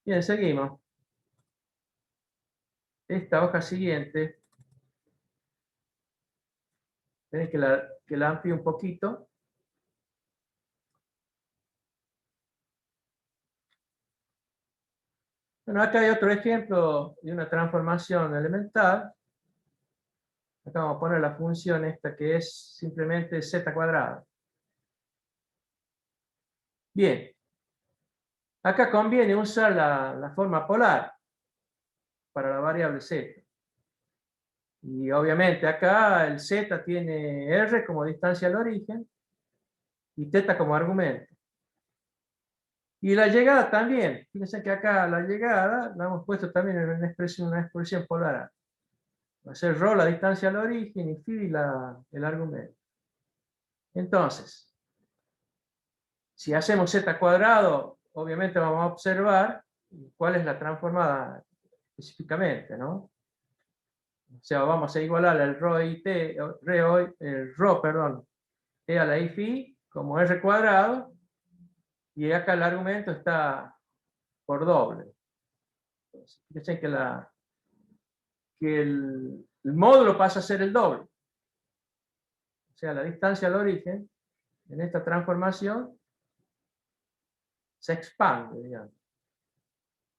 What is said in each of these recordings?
Bien, seguimos. Esta hoja siguiente, tenéis que la amplíe un poquito. Bueno, acá hay otro ejemplo de una transformación elemental. Acá vamos a poner la función esta que es simplemente z cuadrado. Bien. Acá conviene usar la forma polar para la variable z. Y obviamente acá el z tiene r como distancia al origen y θ como argumento. Y la llegada también. Fíjense que acá la llegada la hemos puesto también en una expresión polar. Va a ser ρ la distancia al origen y phi el argumento. Entonces, si hacemos z cuadrado, obviamente vamos a observar cuál es la transformada específicamente, ¿no? O sea, vamos a igualar el ρ, e a la i phi como r cuadrado, y acá el argumento está por doble. Entonces, fíjense que el módulo pasa a ser el doble. O sea, la distancia al origen, en esta transformación, se expande, digamos.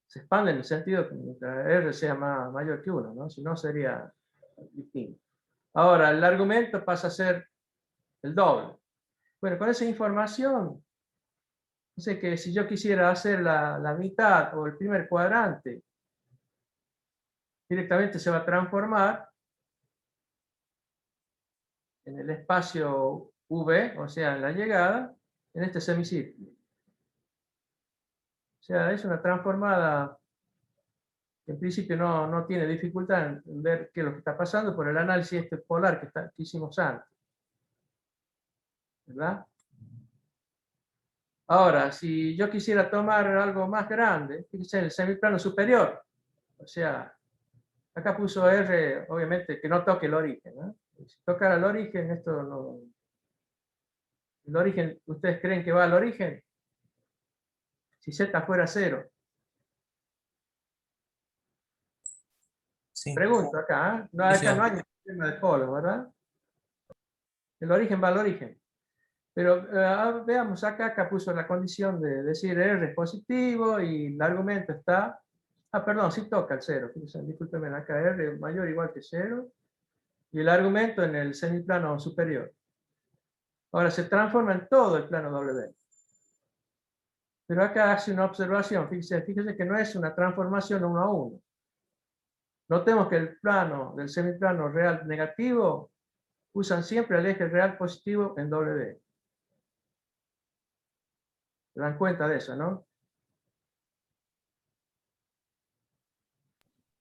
Se expande en el sentido que mientras r sea mayor que 1, ¿no? Si no sería distinto. Ahora, el argumento pasa a ser el doble. Bueno, con esa información, sé que si yo quisiera hacer la mitad o el primer cuadrante, directamente se va a transformar en el espacio V, o sea, en la llegada, en este semicírculo. O sea, es una transformada que en principio no tiene dificultad en ver qué es lo que está pasando por el análisis este polar que hicimos antes. ¿Verdad? Ahora, si yo quisiera tomar algo más grande, fíjense, el semiplano superior, o sea, acá puso R, obviamente, que no toque el origen, ¿no? Si tocara el origen, esto no... ¿El origen, ustedes creen que va al origen? Si Z fuera 0. Sí, Pregunto acá, ¿eh? No, sí, acá no señor. hay un sistema de polo, ¿verdad? El origen va al origen. Pero veamos acá puso la condición de decir R es positivo y el argumento está... Ah, perdón, sí toca el 0. Discúlpenme, acá R es mayor o igual que 0 y el argumento en el semiplano superior. Ahora se transforma en todo el plano W. Pero acá hace una observación, fíjense que no es una transformación 1 a 1. Notemos que el plano del semiplano real negativo usan siempre el eje real positivo en W. ¿Se dan cuenta de eso, no?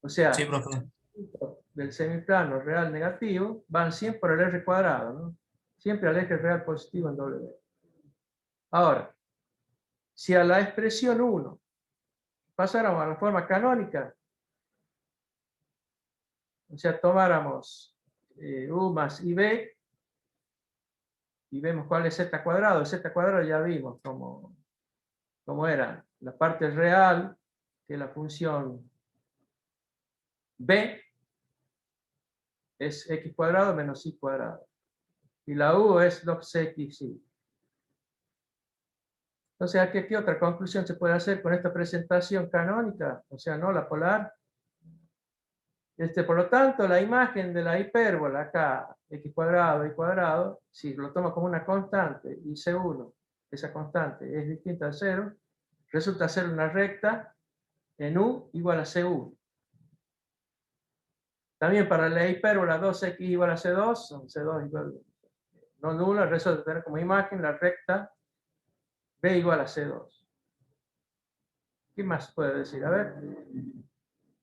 O Sí, sea, profe. del semiplano real negativo van siempre por el R cuadrado, ¿no? Siempre al eje real positivo en W. Ahora, si a la expresión 1 pasáramos a la forma canónica, o sea, tomáramos U más IB y vemos cuál es Z cuadrado. El Z cuadrado ya vimos cómo era la parte real, que la función B es x cuadrado menos y cuadrado. Y la U es log cx y. Entonces, ¿qué otra conclusión se puede hacer con esta presentación canónica? O sea, no la polar. Por lo tanto, la imagen de la hipérbola acá, x cuadrado, y cuadrado, si lo tomo como una constante, y C1, esa constante es distinta a 0, resulta ser una recta en U igual a C1. También para la hipérbola 2x igual a C2, son C2 igual, no nula, resulta tener como imagen la recta B igual a C2. ¿Qué más puede decir? A ver.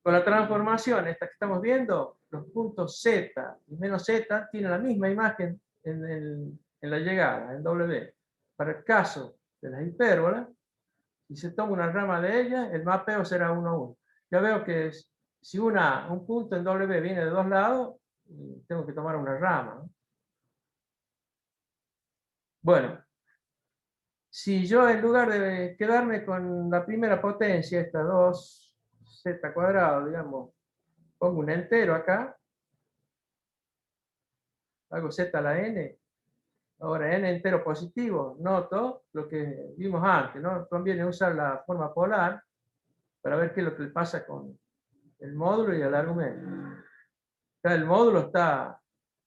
Con la transformación esta que estamos viendo, los puntos Z y menos Z tienen la misma imagen en la llegada, en W. Para el caso de las hipérbolas, si se toma una rama de ella, el mapeo será 1 a 1. Ya veo que si un punto en W viene de dos lados, tengo que tomar una rama, ¿no? Bueno, Si yo en lugar de quedarme con la primera potencia, esta 2z cuadrado, digamos, pongo un entero acá, hago z a la n, ahora n entero positivo, noto lo que vimos antes, ¿no? Conviene usar la forma polar para ver qué es lo que le pasa con el módulo y el argumento. Acá el módulo está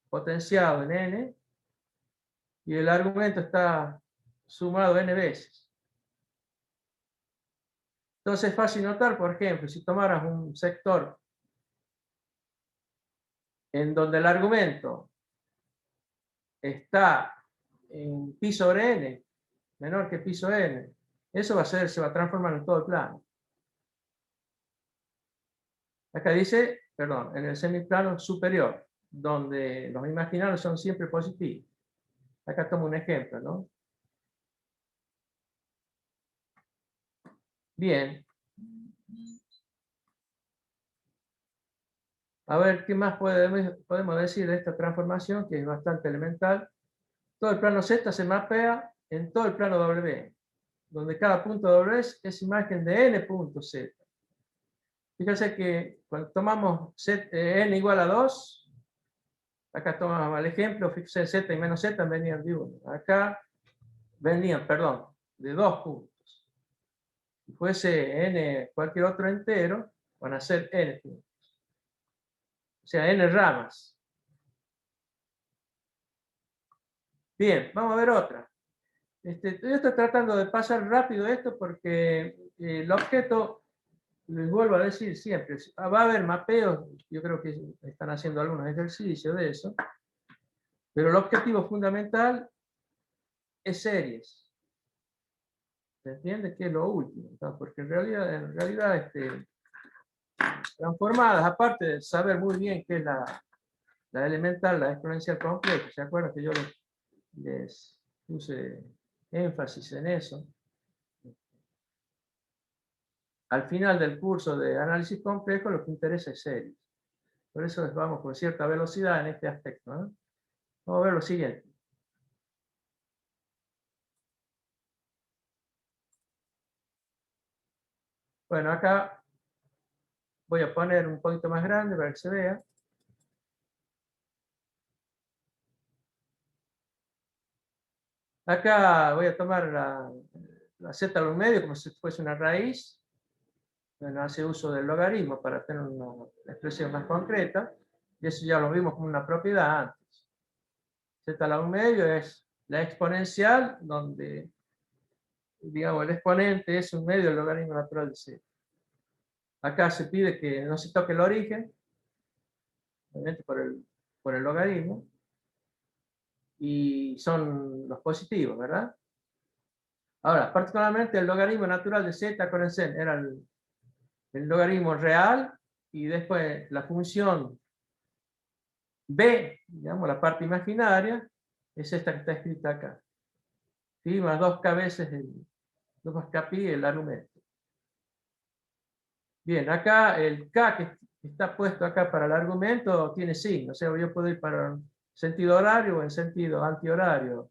potenciado en n y el argumento está sumado n veces. Entonces es fácil notar, por ejemplo, si tomaras un sector en donde el argumento está en pi sobre n, menor que pi sobre n, eso se va a transformar en todo el plano. Acá dice, perdón, en el semiplano superior, donde los imaginarios son siempre positivos. Acá tomo un ejemplo, ¿no? Bien. A ver, ¿qué más podemos decir de esta transformación? Que es bastante elemental. Todo el plano Z se mapea en todo el plano W, donde cada punto W es imagen de n puntos Z. Fíjense que cuando tomamos n igual a 2, acá tomamos el ejemplo, fíjense, Z y menos Z venían de 1. Acá venían, perdón, de 2 puntos. Si fuese n cualquier otro entero, van a ser n puntos. O sea, n ramas. Bien, vamos a ver otra. Yo estoy tratando de pasar rápido esto porque el objeto, les vuelvo a decir siempre, va a haber mapeos, yo creo que están haciendo algunos ejercicios de eso, pero el objetivo fundamental es series. ¿Se entiende? Que es lo último, ¿no? Porque en realidad transformadas, aparte de saber muy bien qué es la elemental, la exponencial compleja, ¿se acuerdan que yo les puse énfasis en eso? Al final del curso de análisis complejo lo que interesa es series. Por eso vamos con cierta velocidad en este aspecto, ¿no? Vamos a ver lo siguiente. Bueno, acá voy a poner un poquito más grande para que se vea. Acá voy a tomar la z al medio como si fuese una raíz. Bueno, hace uso del logaritmo para tener una expresión más concreta. Y eso ya lo vimos como una propiedad antes. Z al medio es la exponencial, donde, digamos, el exponente es un medio del logaritmo natural de z. Acá se pide que no se toque el origen, obviamente por el logaritmo, y son los positivos, ¿verdad? Ahora, particularmente el logaritmo natural de z, acuérdense, era el logaritmo real, y después la función b, digamos, la parte imaginaria, es esta que está escrita acá. ¿Sí? Más 2k veces 2 más kpi el argumento. Bien, acá el k que está puesto acá para el argumento tiene signo, o sea, yo puedo ir para sentido horario o en sentido antihorario,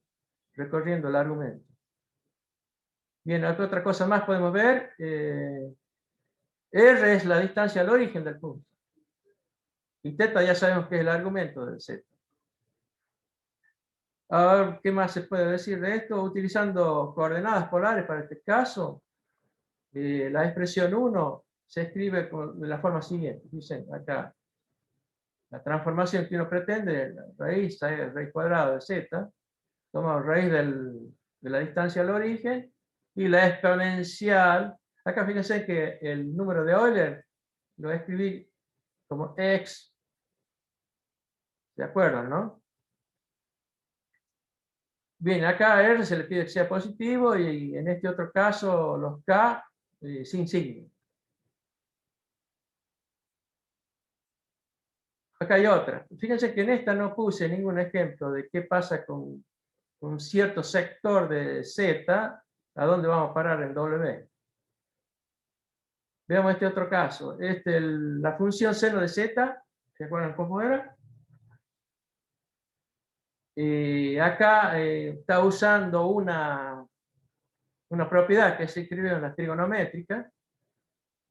recorriendo el argumento. Bien, otra cosa más podemos ver. R es la distancia al origen del punto. Y θ ya sabemos que es el argumento del Z. A ver, ¿qué más se puede decir de esto? Utilizando coordenadas polares para este caso, la expresión 1 se escribe de la forma siguiente. Dicen acá, la transformación que uno pretende, la raíz cuadrada de Z, toma raíz de la distancia al origen, y la exponencial, acá fíjense que el número de Euler lo escribí como x, ¿de acuerdo, no? Bien, acá a R se le pide que sea positivo y en este otro caso los K sin signo. Acá hay otra. Fíjense que en esta no puse ningún ejemplo de qué pasa con un cierto sector de Z, a dónde vamos a parar en W. Veamos este otro caso. La función seno de Z, ¿se acuerdan cómo era? Acá está usando una una propiedad que se escribió en la trigonométrica,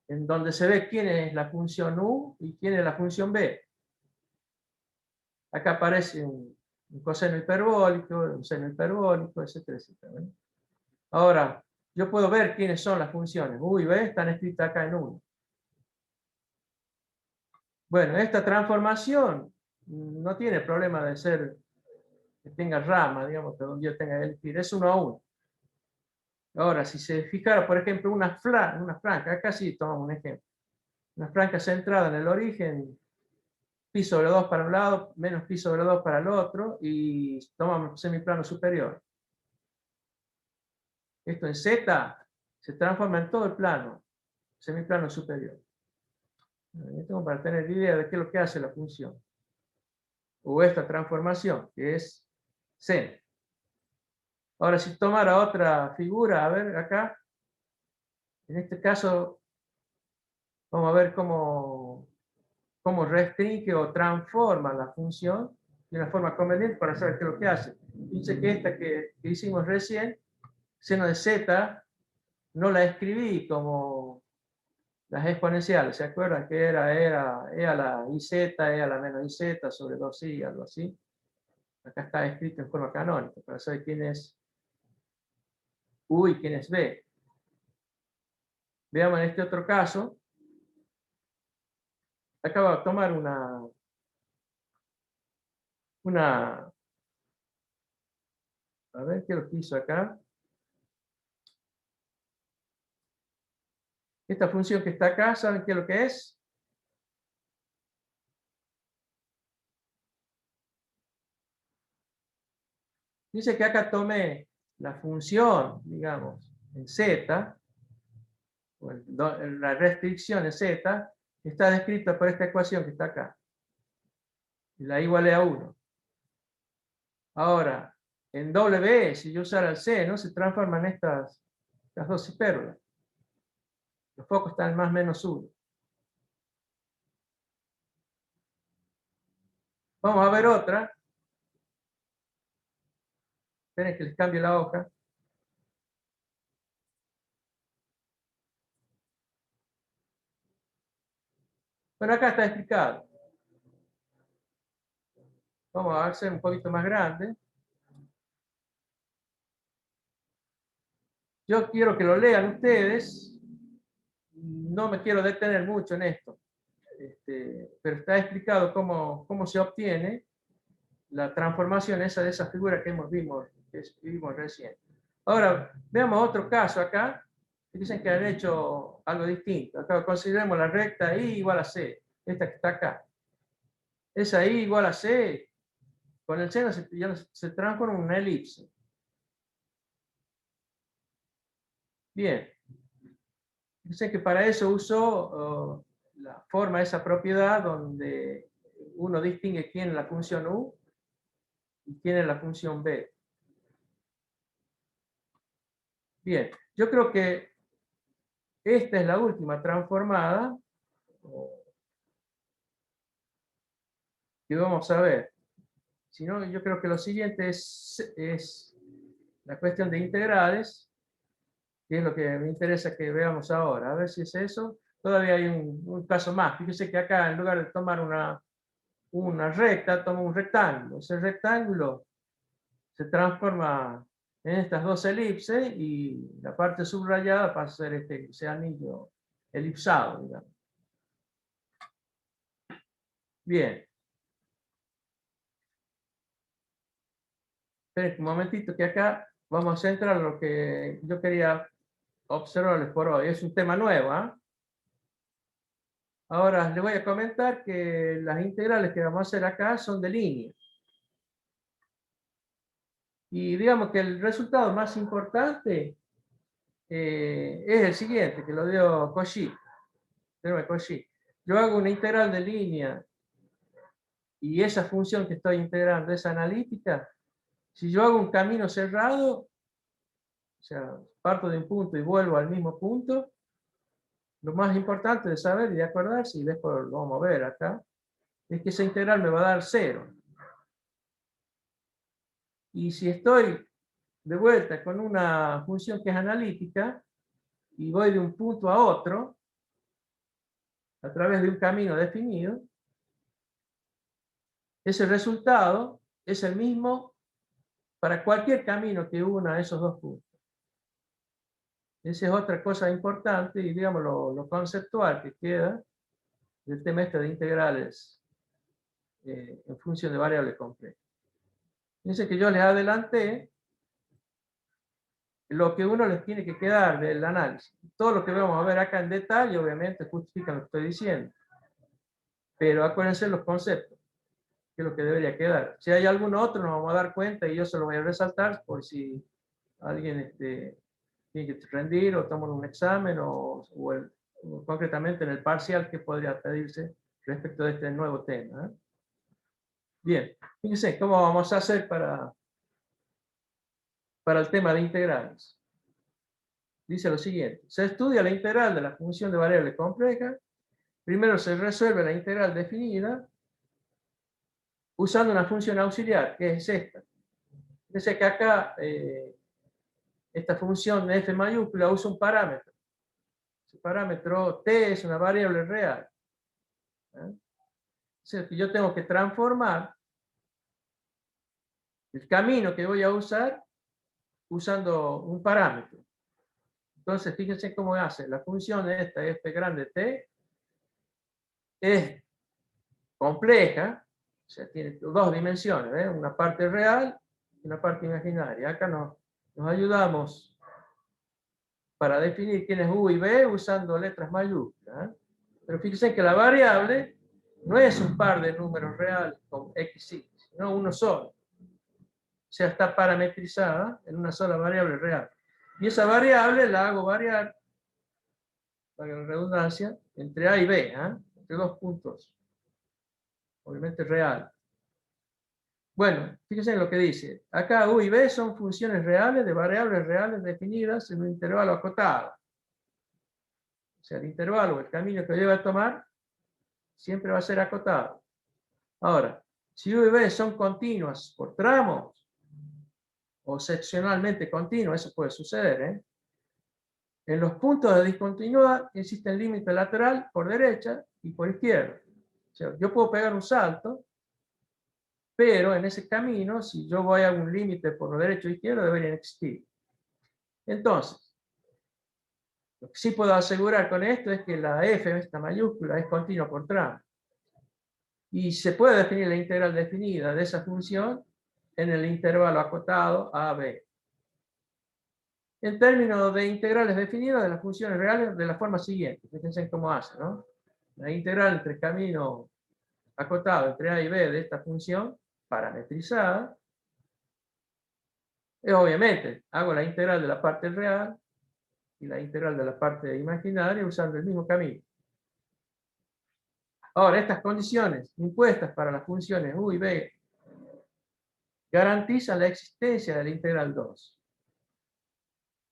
en donde se ve quién es la función u y quién es la función b. Acá aparece un coseno hiperbólico, un seno hiperbólico, etcétera, etcétera. ¿Ven? Ahora, yo puedo ver quiénes son las funciones. U y b están escritas acá en 1. Bueno, esta transformación no tiene problema de ser que tenga rama, digamos, que donde yo tenga que elegir. Es 1 a 1. Ahora, si se fijara, por ejemplo, una franca, acá sí tomamos un ejemplo. Una franca centrada en el origen, pi sobre 2 para un lado, menos pi sobre 2 para el otro, y tomamos semiplano superior. Esto en Z se transforma en todo el plano, semiplano superior. Esto para tener idea de qué es lo que hace la función. O esta transformación, que es seno. Ahora, si tomara otra figura, a ver, acá, en este caso, vamos a ver cómo restringe o transforma la función de una forma conveniente para saber qué es lo que hace. Dice que esta que hicimos recién, seno de z, no la escribí como las exponenciales, ¿se acuerdan? Que era e a la iz, e a la menos iz sobre 2i, algo así. Acá está escrito en forma canónica, para saber quién es u y quién es b. Veamos en este otro caso. Acabo de tomar a ver qué es lo que hizo acá. Esta función que está acá, ¿saben qué es lo que es? Dice que acá tomé la función, digamos, en z, la restricción en z, está descrita por esta ecuación que está acá. Y la igual a 1. Ahora, en W, si yo usara el seno, se transforman estas dos hipérbolas. Los focos están en más menos 1. Vamos a ver otra. Esperen que les cambie la hoja. Bueno, acá está explicado. Vamos a hacer un poquito más grande. Yo quiero que lo lean ustedes. No me quiero detener mucho en esto. Pero está explicado cómo se obtiene la transformación de esa figura que vimos recién. Ahora, veamos otro caso acá. Dicen que han hecho algo distinto. Acá consideremos la recta y igual a c. Esta que está acá. Esa y igual a c, con el seno se transforma en una elipse. Bien. Dicen que para eso uso la forma de esa propiedad donde uno distingue quién es la función u y quién es la función b. Bien, yo creo que esta es la última transformada que vamos a ver. Si no, yo creo que lo siguiente es la cuestión de integrales, que es lo que me interesa que veamos ahora. A ver si es eso. Todavía hay un caso más. Fíjese que acá, en lugar de tomar una recta, tomo un rectángulo. Ese rectángulo se transforma en estas dos elipses y la parte subrayada pasa a ser ese anillo elipsado, digamos. Bien. Esperen un momentito que acá vamos a centrar lo que yo quería observarles por hoy. Es un tema nuevo, ¿eh? Ahora les voy a comentar que las integrales que vamos a hacer acá son de línea. Y digamos que el resultado más importante es el siguiente, que lo dio Cauchy. Yo hago una integral de línea y esa función que estoy integrando es analítica. Si yo hago un camino cerrado, o sea, parto de un punto y vuelvo al mismo punto, lo más importante de saber y de acordarse, y después lo vamos a ver acá, es que esa integral me va a dar 0. Y si estoy de vuelta con una función que es analítica y voy de un punto a otro a través de un camino definido, ese resultado es el mismo para cualquier camino que una esos dos puntos. Esa es otra cosa importante y digamos lo conceptual que queda del tema este de integrales en función de variables complejas. Fíjense que yo les adelanté lo que uno les tiene que quedar del análisis. Todo lo que vamos a ver acá en detalle, obviamente, justifica lo que estoy diciendo. Pero acuérdense los conceptos, que es lo que debería quedar. Si hay algún otro, nos vamos a dar cuenta y yo se lo voy a resaltar por si alguien tiene que rendir o tomar un examen o concretamente en el parcial que podría pedirse respecto de este nuevo tema. Bien, fíjense cómo vamos a hacer para el tema de integrales. Dice lo siguiente: se estudia la integral de la función de variable compleja. Primero se resuelve la integral definida usando una función auxiliar, que es esta. Fíjense que acá esta función de f mayúscula usa un parámetro. Ese parámetro t es una variable real. O sea, que yo tengo que transformar el camino que voy a usar usando un parámetro. Entonces, fíjense cómo hace. La función de esta f grande t es compleja, o sea, tiene dos dimensiones, una parte real y una parte imaginaria. Acá nos ayudamos para definir quién es u y b usando letras mayúsculas. Pero fíjense que la variable no es un par de números reales con x, y, sino uno solo. O sea, está parametrizada en una sola variable real. Y esa variable la hago variar, para la redundancia, entre a y b, entre dos puntos, obviamente real. Bueno, fíjense en lo que dice. Acá u y b son funciones reales de variables reales definidas en un intervalo acotado. O sea, el intervalo, el camino que yo voy a tomar, siempre va a ser acotado. Ahora, si u y b son continuas por tramos, o seccionalmente continuas, eso puede suceder, En los puntos de discontinuidad existen límite lateral por derecha y por izquierda. O sea, yo puedo pegar un salto, pero en ese camino, si yo voy a un límite por lo derecho e izquierdo, deberían existir. Entonces, lo que sí puedo asegurar con esto es que la f, esta mayúscula, es continua por tramo. Y se puede definir la integral definida de esa función en el intervalo acotado a b. En términos de integrales definidas de las funciones reales de la forma siguiente. Fíjense cómo hace, ¿no? La integral entre camino acotado entre a y b de esta función parametrizada. Obviamente, hago la integral de la parte real y la integral de la parte imaginaria usando el mismo camino. Ahora, estas condiciones impuestas para las funciones u y b garantizan la existencia de la integral 2.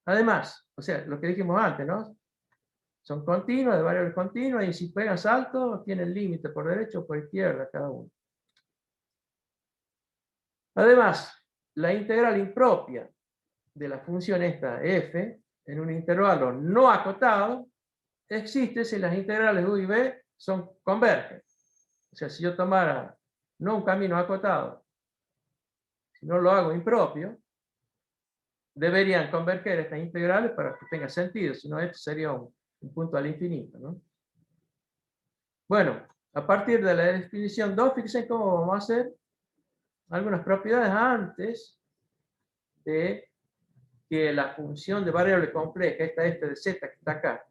Además, o sea, lo que dijimos antes, ¿no? Son continuas, de variables continuas, y si pegan salto, tienen límite por derecha o por izquierda cada uno. Además, la integral impropia de la función esta f en un intervalo no acotado existe si las integrales u y b son convergen. O sea, si yo tomara no un camino acotado, si no lo hago impropio, deberían converger estas integrales para que tenga sentido, si no esto sería un punto al infinito, ¿no? Bueno, a partir de la definición 2, fíjense cómo vamos a hacer algunas propiedades antes de que la función de variable compleja, esta f de z que está acá,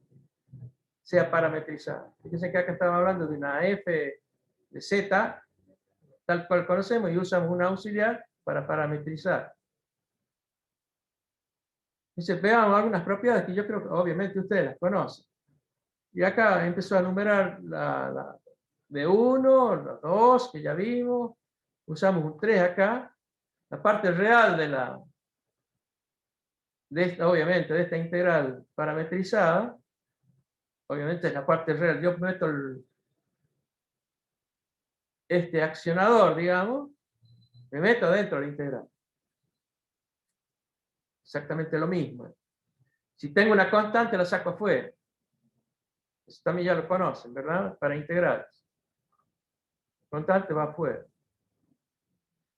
sea parametrizada. Fíjense que acá estamos hablando de una f de z, tal cual conocemos, y usamos un auxiliar para parametrizar. Entonces, veamos algunas propiedades que yo creo que obviamente ustedes las conocen. Y acá empezó a numerar la de 1, la 2, que ya vimos. Usamos un 3 acá. La parte real de esta, obviamente, de esta integral parametrizada, obviamente es la parte real. Yo meto este accionador, digamos, me meto dentro de la integral. exactamente lo mismo. Si tengo una constante, la saco afuera. Eso también ya lo conocen, ¿verdad? Para integrar. Constante va afuera.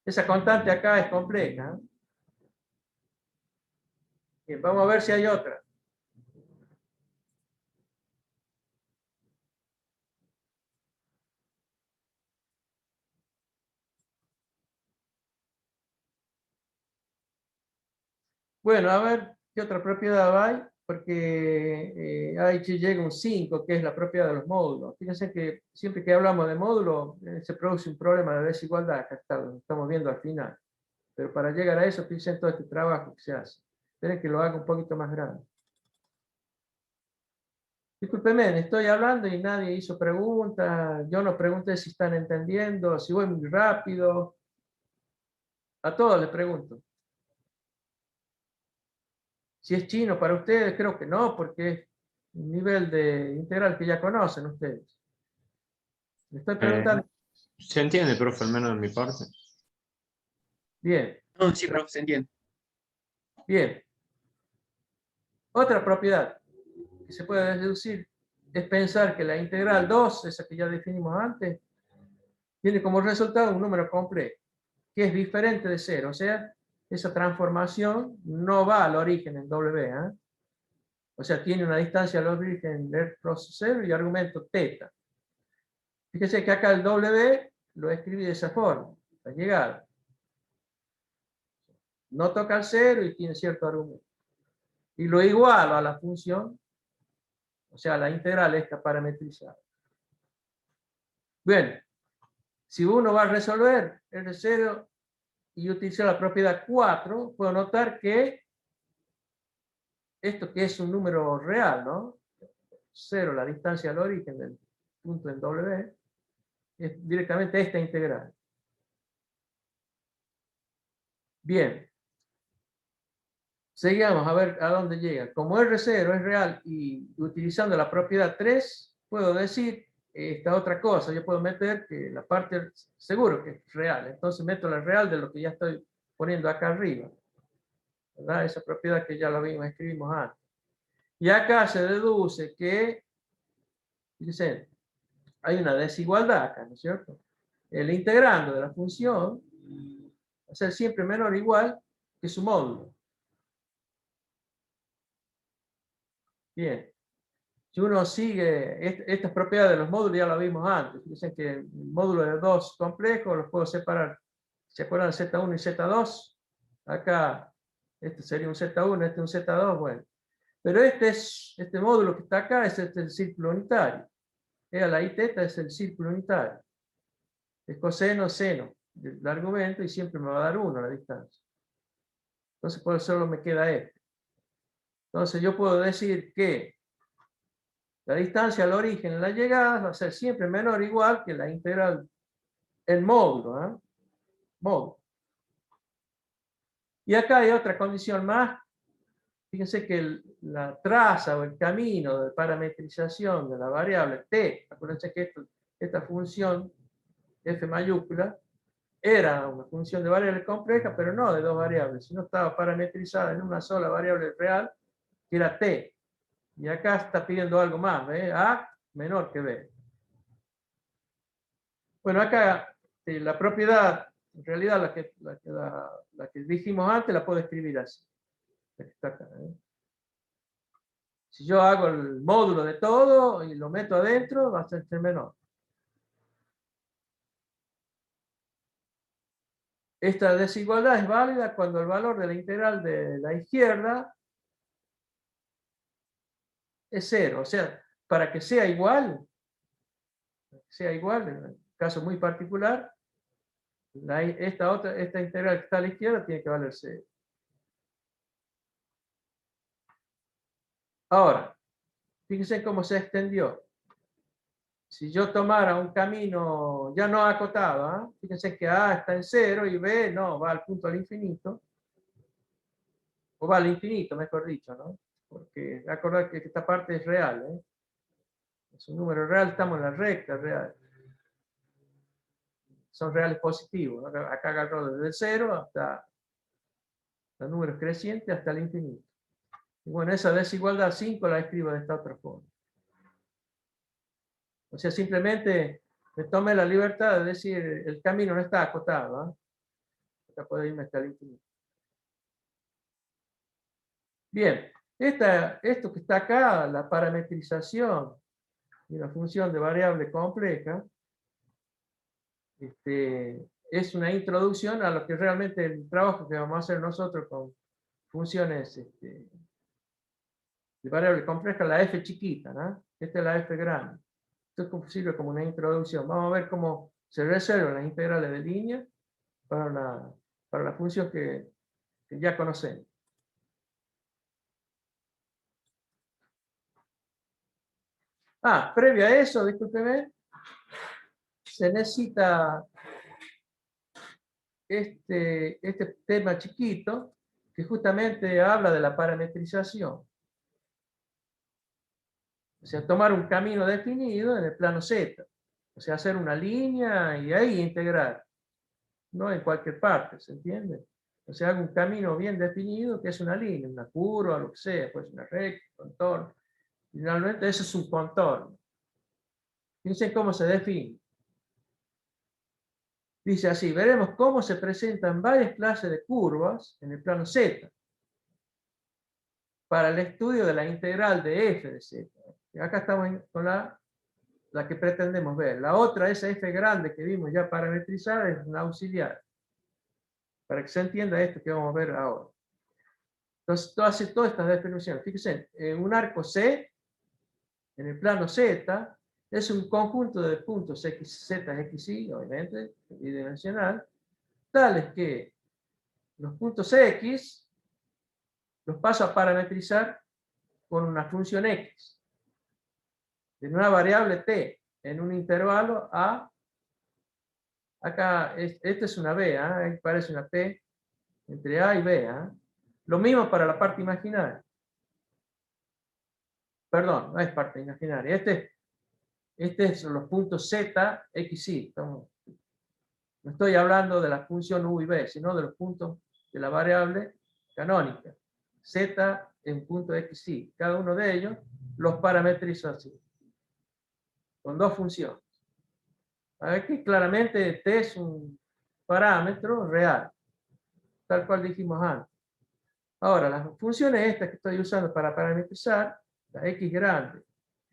Esa constante acá es compleja. Bien, vamos a ver si hay otra. Bueno, a ver qué otra propiedad hay, porque ahí llega un 5, que es la propiedad de los módulos. Fíjense que siempre que hablamos de módulos, se produce un problema de desigualdad, que estamos viendo al final. Pero para llegar a eso, fíjense en todo este trabajo que se hace. Esperen que lo haga un poquito más grande. Discúlpenme, estoy hablando y nadie hizo preguntas. Yo no pregunté si están entendiendo, si voy muy rápido. A todos les pregunto. Si es chino para ustedes, creo que no, porque es un nivel de integral que ya conocen ustedes. Me estoy preguntando. Se entiende, profe, al menos de mi parte. Bien, No, sí, profe, se entiende. bien. Otra propiedad que se puede deducir es pensar que la integral 2, esa que ya definimos antes, tiene como resultado un número complejo, que es diferente de 0. O sea, esa transformación no va al origen en W. ¿Eh? O sea, tiene una distancia al origen de cross 0 y argumento θ. Fíjese que acá el W lo escribí de esa forma, la llegada. No toca el 0 y tiene cierto argumento. Y lo igualo a la función, o sea, la integral está parametrizada. Bien, si uno va a resolver R0 y utilizar la propiedad 4, puedo notar que esto que es un número real, ¿no? 0, la distancia al origen del punto en W, es directamente esta integral. Bien. Seguimos a ver a dónde llega. Como R0 es real y utilizando la propiedad 3, puedo decir esta otra cosa. Yo puedo meter que la parte seguro que es real. Entonces meto la real de lo que ya estoy poniendo acá arriba. ¿Verdad? Esa propiedad que ya la vimos, escribimos antes. Y acá se deduce que, fíjense, hay una desigualdad acá, ¿no es cierto? El integrando de la función va a ser siempre menor o igual que su módulo. Bien. Si uno sigue estas propiedades de los módulos, ya lo vimos antes. Dicen que el módulo de dos complejos los puedo separar. ¿Se acuerdan Z1 y Z2? Acá, este sería un Z1, este un Z2, bueno. Pero este módulo que está acá es el círculo unitario. La I θ es el círculo unitario. Es coseno, seno del argumento y siempre me va a dar 1 la distancia. Entonces, por eso solo me queda este. Entonces, yo puedo decir que la distancia al origen en la llegada va a ser siempre menor o igual que la integral en módulo. ¿Eh? Módulo. Y acá hay otra condición más. Fíjense que la traza o el camino de parametrización de la variable t, acuérdense que esta función f mayúscula era una función de variable compleja, pero no de dos variables, sino estaba parametrizada en una sola variable real, que era t. Y acá está pidiendo algo más, ¿ve? A menor que b. Bueno, acá la propiedad, en realidad la que dijimos antes, la puedo escribir así. Está acá, ¿eh? Si yo hago el módulo de todo y lo meto adentro, va a ser menor. Esta desigualdad es válida cuando el valor de la integral de la izquierda es 0. O sea, para que sea igual, en un caso muy particular, esta integral que está a la izquierda tiene que valer 0. Ahora, fíjense cómo se extendió. Si yo tomara un camino ya no acotado, ¿eh? Fíjense que A está en 0 y B no, va al punto al infinito, o va al infinito, mejor dicho, ¿no? Porque acordar que esta parte es real, ¿eh? Es un número real, estamos en la recta real. Son reales positivos, ¿no? Acá agarró desde 0 hasta los números crecientes hasta el infinito. Y bueno, esa desigualdad 5 la escribo de esta otra forma. O sea, simplemente me tomé la libertad de decir, el camino no está acotado, ¿eh? Acá puede irme hasta el infinito. Bien, esto que está acá, la parametrización de una función de variable compleja, es una introducción a lo que realmente el trabajo que vamos a hacer nosotros con funciones de variable compleja, la f chiquita, ¿no? Esta es la f grande. Esto sirve como una introducción. Vamos a ver cómo se resuelven las integrales de línea para la función que ya conocemos. Previo a eso, discúlpeme, se necesita este tema chiquito que justamente habla de la parametrización. O sea, tomar un camino definido en el plano Z. O sea, hacer una línea y ahí integrar. No en cualquier parte, ¿se entiende? O sea, hago un camino bien definido que es una línea, una curva, lo que sea, pues una recta, un contorno. Finalmente, eso es un contorno. Fíjense cómo se define. Dice así, veremos cómo se presentan varias clases de curvas en el plano Z para el estudio de la integral de f de z. Y acá estamos con la que pretendemos ver. La otra, esa f grande que vimos ya parametrizada, es una auxiliar. Para que se entienda esto que vamos a ver ahora. Entonces, hace todas estas definiciones. Fíjense, un arco C, en el plano Z, es un conjunto de puntos X, Z, X, Y, obviamente, bidimensional, tales que los puntos X los paso a parametrizar con una función X, de una variable T, en un intervalo A. Acá, esta es una B, ahí parece una P, entre A y B. Lo mismo para la parte imaginaria. Perdón, no es parte imaginaria. Este son los puntos Z, X, Y. No estoy hablando de la función U y B, sino de los puntos de la variable canónica. Z en punto X, Y. Cada uno de ellos los parametrizo así, con dos funciones. Aquí claramente T es un parámetro real, tal cual dijimos antes. Ahora, las funciones estas que estoy usando para parametrizar, la X grande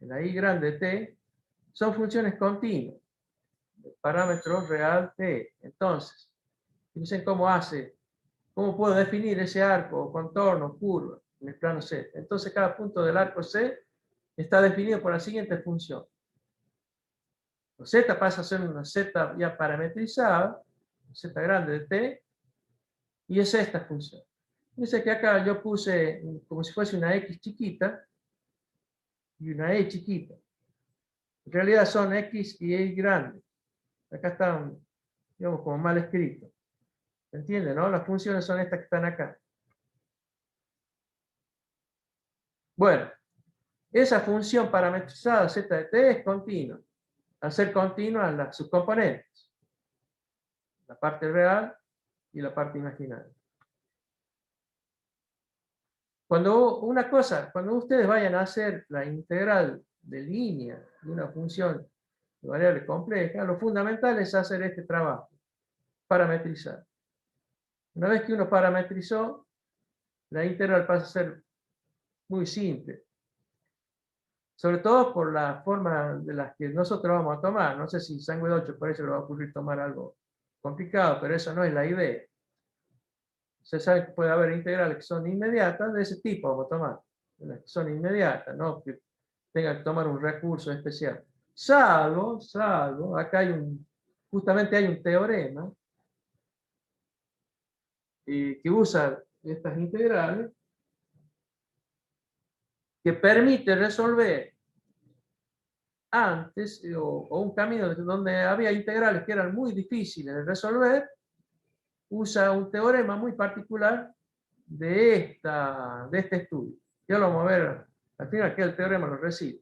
y la Y grande de T, son funciones continuas, de parámetro real T. Entonces, fíjense cómo puedo definir ese arco, contorno, curva, en el plano Z. Entonces, cada punto del arco C está definido por la siguiente función. Z pasa a ser una Z ya parametrizada, Z grande de T, y es esta función. Dice que acá yo puse como si fuese una X chiquita y una E chiquita. En realidad son X y Y grandes. Acá están, digamos, como mal escrito. ¿Se entiende, no? Las funciones son estas que están acá. Bueno, esa función parametrizada Z de T es continua. Al ser continua, las subcomponentes. La parte real y la parte imaginaria. Cuando ustedes vayan a hacer la integral de línea de una función de variable compleja, lo fundamental es hacer este trabajo, parametrizar. Una vez que uno parametrizó, la integral pasa a ser muy simple. Sobre todo por la forma de las que nosotros vamos a tomar. No sé si Sangue 8 por eso le va a ocurrir tomar algo complicado, pero eso no es la idea. Se sabe que puede haber integrales que son inmediatas, de ese tipo vamos a tomar. Las que son inmediatas, no que tenga que tomar un recurso especial. Salvo, acá justamente hay un teorema que usa estas integrales que permite resolver antes o un camino donde había integrales que eran muy difíciles de resolver, usa un teorema muy particular de este estudio. Ya lo vamos a ver al final que el teorema lo recibe.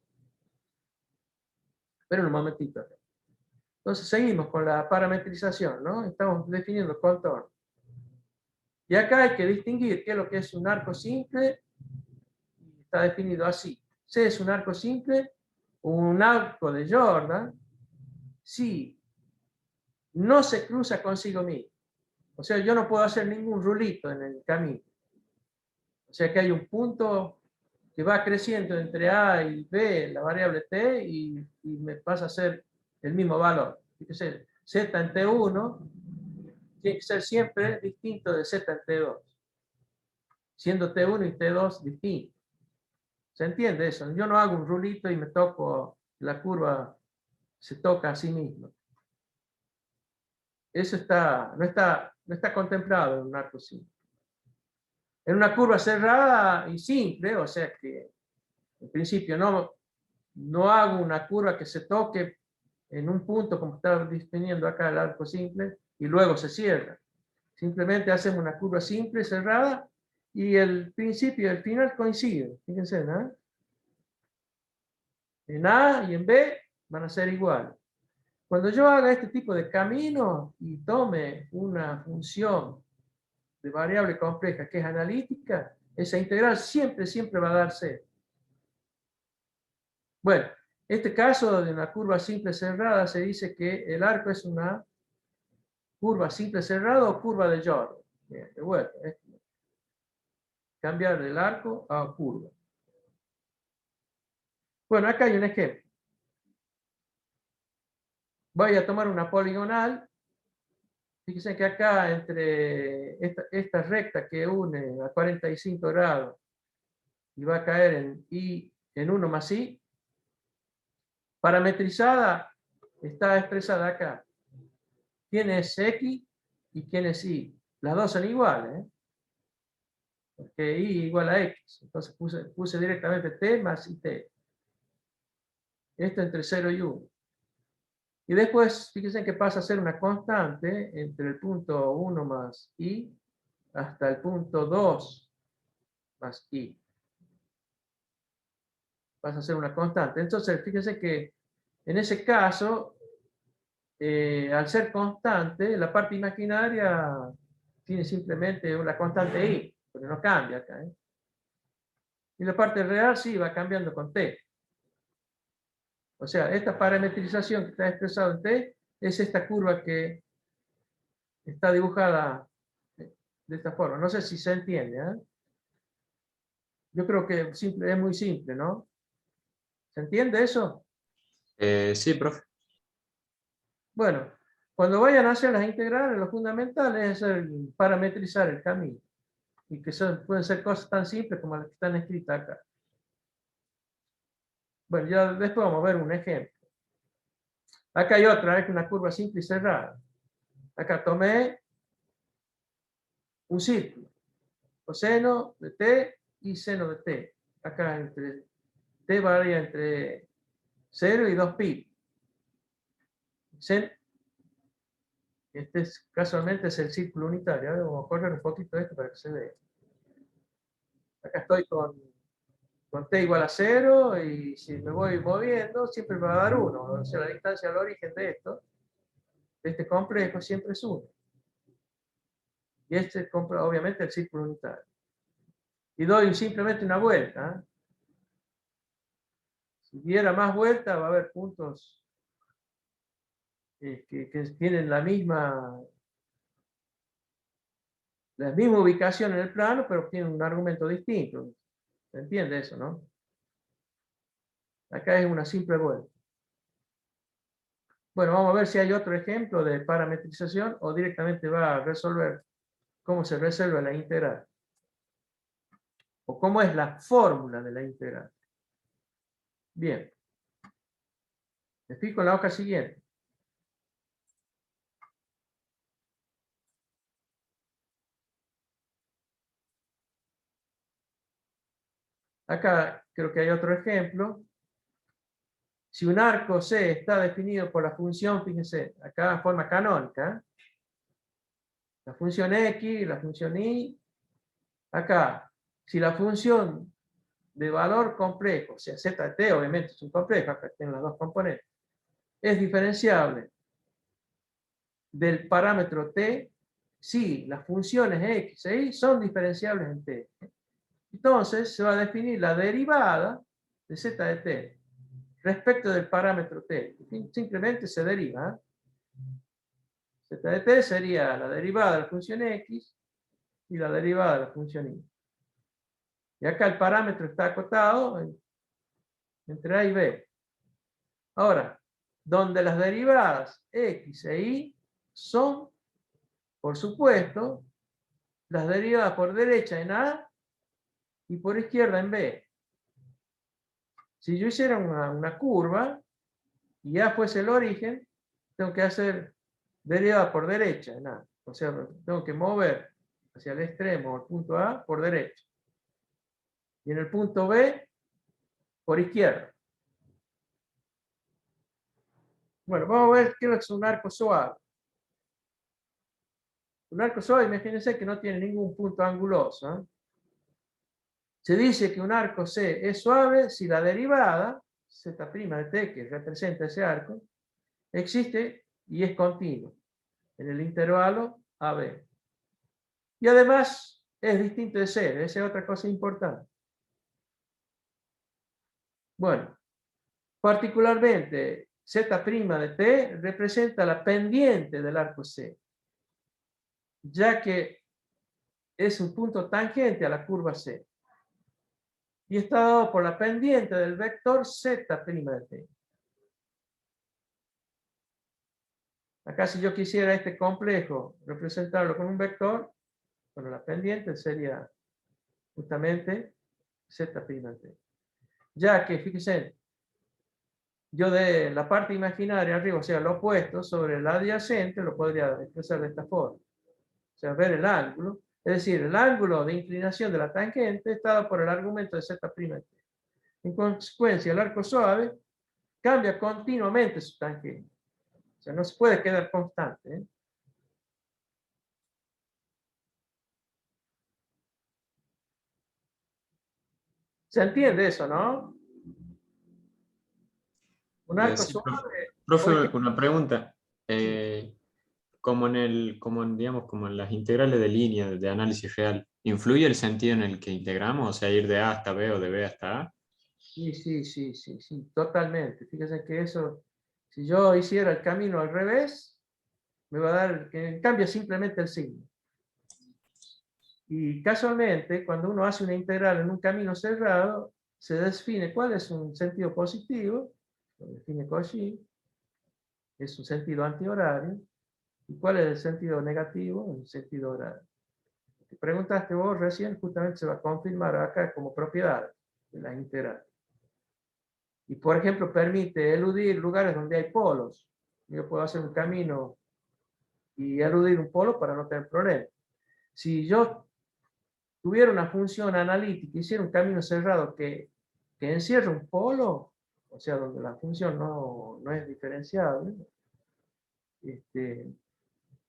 Pero un momentito. Entonces seguimos con la parametrización, ¿no? Estamos definiendo el contorno. Y acá hay que distinguir qué es lo que es un arco simple. Está definido así. C es un arco simple, un arco de Jordan, si no se cruza consigo mismo. O sea, yo no puedo hacer ningún rulito en el camino. O sea que hay un punto que va creciendo entre A y B, la variable t, y me pasa a ser el mismo valor. Fíjese, z en t1 tiene que ser siempre distinto de z en t2, siendo t1 y t2 distintos. ¿Se entiende eso? Yo no hago un rulito y me toco, la curva se toca a sí misma. Eso no está contemplado en un arco simple. En una curva cerrada y simple, o sea que en principio no hago una curva que se toque en un punto como está definiendo acá el arco simple y luego se cierra. Simplemente hacemos una curva simple, cerrada, y el principio y el final coinciden. Fíjense, ¿no? En A y en B van a ser iguales. Cuando yo haga este tipo de camino y tome una función de variable compleja que es analítica, esa integral siempre va a dar cero. Bueno, este caso de una curva simple cerrada se dice que el arco es una curva simple cerrada o curva de Jordan. Bien, de vuelta, cambiar del arco a curva. Bueno, acá hay un ejemplo. Voy a tomar una poligonal. Fíjense que acá entre esta recta que une a 45 grados y va a caer en I en 1 más I, parametrizada está expresada acá. ¿Quién es X y quién es Y? Las dos son iguales, ¿eh? Porque Y igual a X. Entonces puse directamente T más IT. Esto entre 0 y 1. Y después, fíjense que pasa a ser una constante entre el punto 1 más I hasta el punto 2 más I. Pasa a ser una constante. Entonces, fíjense que en ese caso, al ser constante, la parte imaginaria tiene simplemente una constante I, porque no cambia acá, ¿eh? Y la parte real sí va cambiando con T. O sea, esta parametrización que está expresada en T es esta curva que está dibujada de esta forma. No sé si se entiende, ¿eh? Yo creo que es muy simple, ¿no? ¿Se entiende eso? Sí, profe. Bueno, cuando vayan a hacer las integrales, lo fundamental es parametrizar el camino. Y que pueden ser cosas tan simples como las que están escritas acá. Bueno, ya después vamos a ver un ejemplo. Acá hay otra, es una curva simple y cerrada. Acá tomé un círculo, coseno de t y seno de t. Acá t varía entre 0 y 2pi. Casualmente es el círculo unitario. Ahora vamos a correr un poquito esto para que se vea. Acá estoy con t igual a 0 y si me voy moviendo siempre me va a dar 1. O sea, la distancia al origen de este complejo siempre es 1. Y este obviamente el círculo unitario. Y doy simplemente una vuelta. Si diera más vueltas va a haber puntos que tienen la misma ubicación en el plano, pero tienen un argumento distinto. ¿Se entiende eso, no? Acá es una simple vuelta. Bueno, vamos a ver si hay otro ejemplo de parametrización o directamente va a resolver cómo se resuelve la integral. O cómo es la fórmula de la integral. Bien. Me explico en la hoja siguiente. Acá creo que hay otro ejemplo. Si un arco C está definido por la función, fíjense, acá en forma canónica, la función X, la función Y, acá, si la función de valor complejo, o sea, z de t, obviamente es un complejo, acá tienen las dos componentes, es diferenciable del parámetro t, si las funciones x e y son diferenciables en t. Entonces se va a definir la derivada de z de t respecto del parámetro t. Simplemente se deriva. Z de t sería la derivada de la función x y la derivada de la función y. Y acá el parámetro está acotado entre a y b. Ahora, donde las derivadas x e y son, por supuesto, las derivadas por derecha en a y por izquierda en b. Si yo hiciera una curva y a fuese el origen, tengo que hacer derivada por derecha en a. O sea, tengo que mover hacia el extremo, el punto A, por derecha. Y en el punto B, por izquierda. Bueno, vamos a ver qué es un arco suave. Un arco suave, imagínense que no tiene ningún punto anguloso, ¿eh? Se dice que un arco C es suave si la derivada, z' de t, que representa ese arco, existe y es continuo en el intervalo AB. Y además es distinto de C, esa es otra cosa importante. Bueno, particularmente z' de t representa la pendiente del arco C, ya que es un punto tangente a la curva C. Y está dado por la pendiente del vector z' de t. Acá si yo quisiera este complejo representarlo con un vector, bueno, la pendiente sería justamente z' de t. Ya que, fíjense, yo de la parte imaginaria arriba, o sea, lo opuesto sobre el adyacente, lo podría expresar de esta forma. O sea, ver el ángulo. Es decir, el ángulo de inclinación de la tangente está dado por el argumento de z'. En consecuencia, el arco suave cambia continuamente su tangente. O sea, no se puede quedar constante, ¿eh? ¿Se entiende eso, no? Un arco Sí, profe. suave, Profe, por ejemplo, una pregunta. sí. Digamos, como en las integrales de línea de análisis real, ¿influye el sentido en el que integramos? O sea, ir de A hasta B o de B hasta A. Sí, sí, sí, sí, sí, totalmente. Fíjense que eso, si yo hiciera el camino al revés, me va a dar, que cambia simplemente el signo. Y casualmente, cuando uno hace una integral en un camino cerrado, se define cuál es un sentido positivo, lo define Cauchy, es un sentido antihorario, y cuál es el sentido negativo, un sentido horario. Lo que preguntaste vos recién justamente se va a confirmar acá como propiedad de la integral. Y por ejemplo, permite eludir lugares donde hay polos. Yo puedo hacer un camino y eludir un polo para no tener problemas. Si yo tuviera una función analítica y hiciera un camino cerrado que encierra un polo, o sea, donde la función no es diferenciable,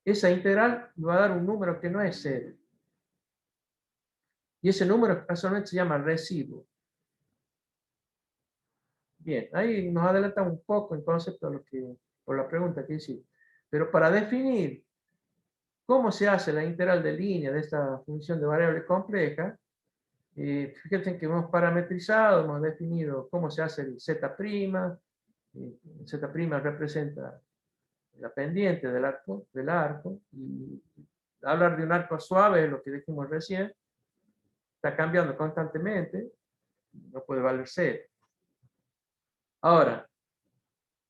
esa integral me va a dar un número que no es cero. Y ese número casualmente se llama residuo. Bien, ahí nos adelantamos un poco en concepto de por la pregunta que hice. Pero para definir cómo se hace la integral de línea de esta función de variable compleja, fíjense que hemos parametrizado, hemos definido cómo se hace el z'. Z' representa la pendiente del arco, y hablar de un arco suave es lo que dijimos recién, está cambiando constantemente, no puede valer cero. Ahora,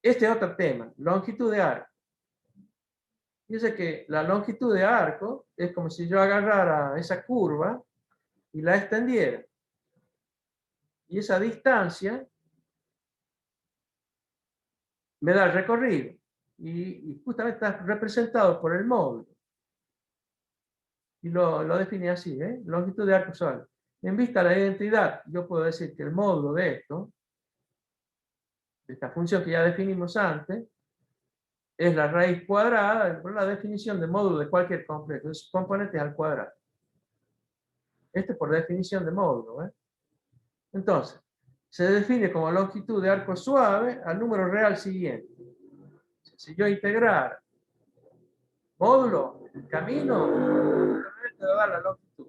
este es otro tema, longitud de arco. Fíjense que la longitud de arco es como si yo agarrara esa curva y la extendiera. Y esa distancia me da el recorrido. Y justamente está representado por el módulo. Y lo define así, ¿eh? Longitud de arco suave. En vista de la identidad, yo puedo decir que el módulo de esto, de esta función que ya definimos antes, es la raíz cuadrada, la definición de módulo de cualquier complejo, de sus componentes al cuadrado. Este por definición de módulo, ¿eh? Entonces, se define como longitud de arco suave al número real siguiente. Si yo integrara módulo, el camino, te va a dar la longitud.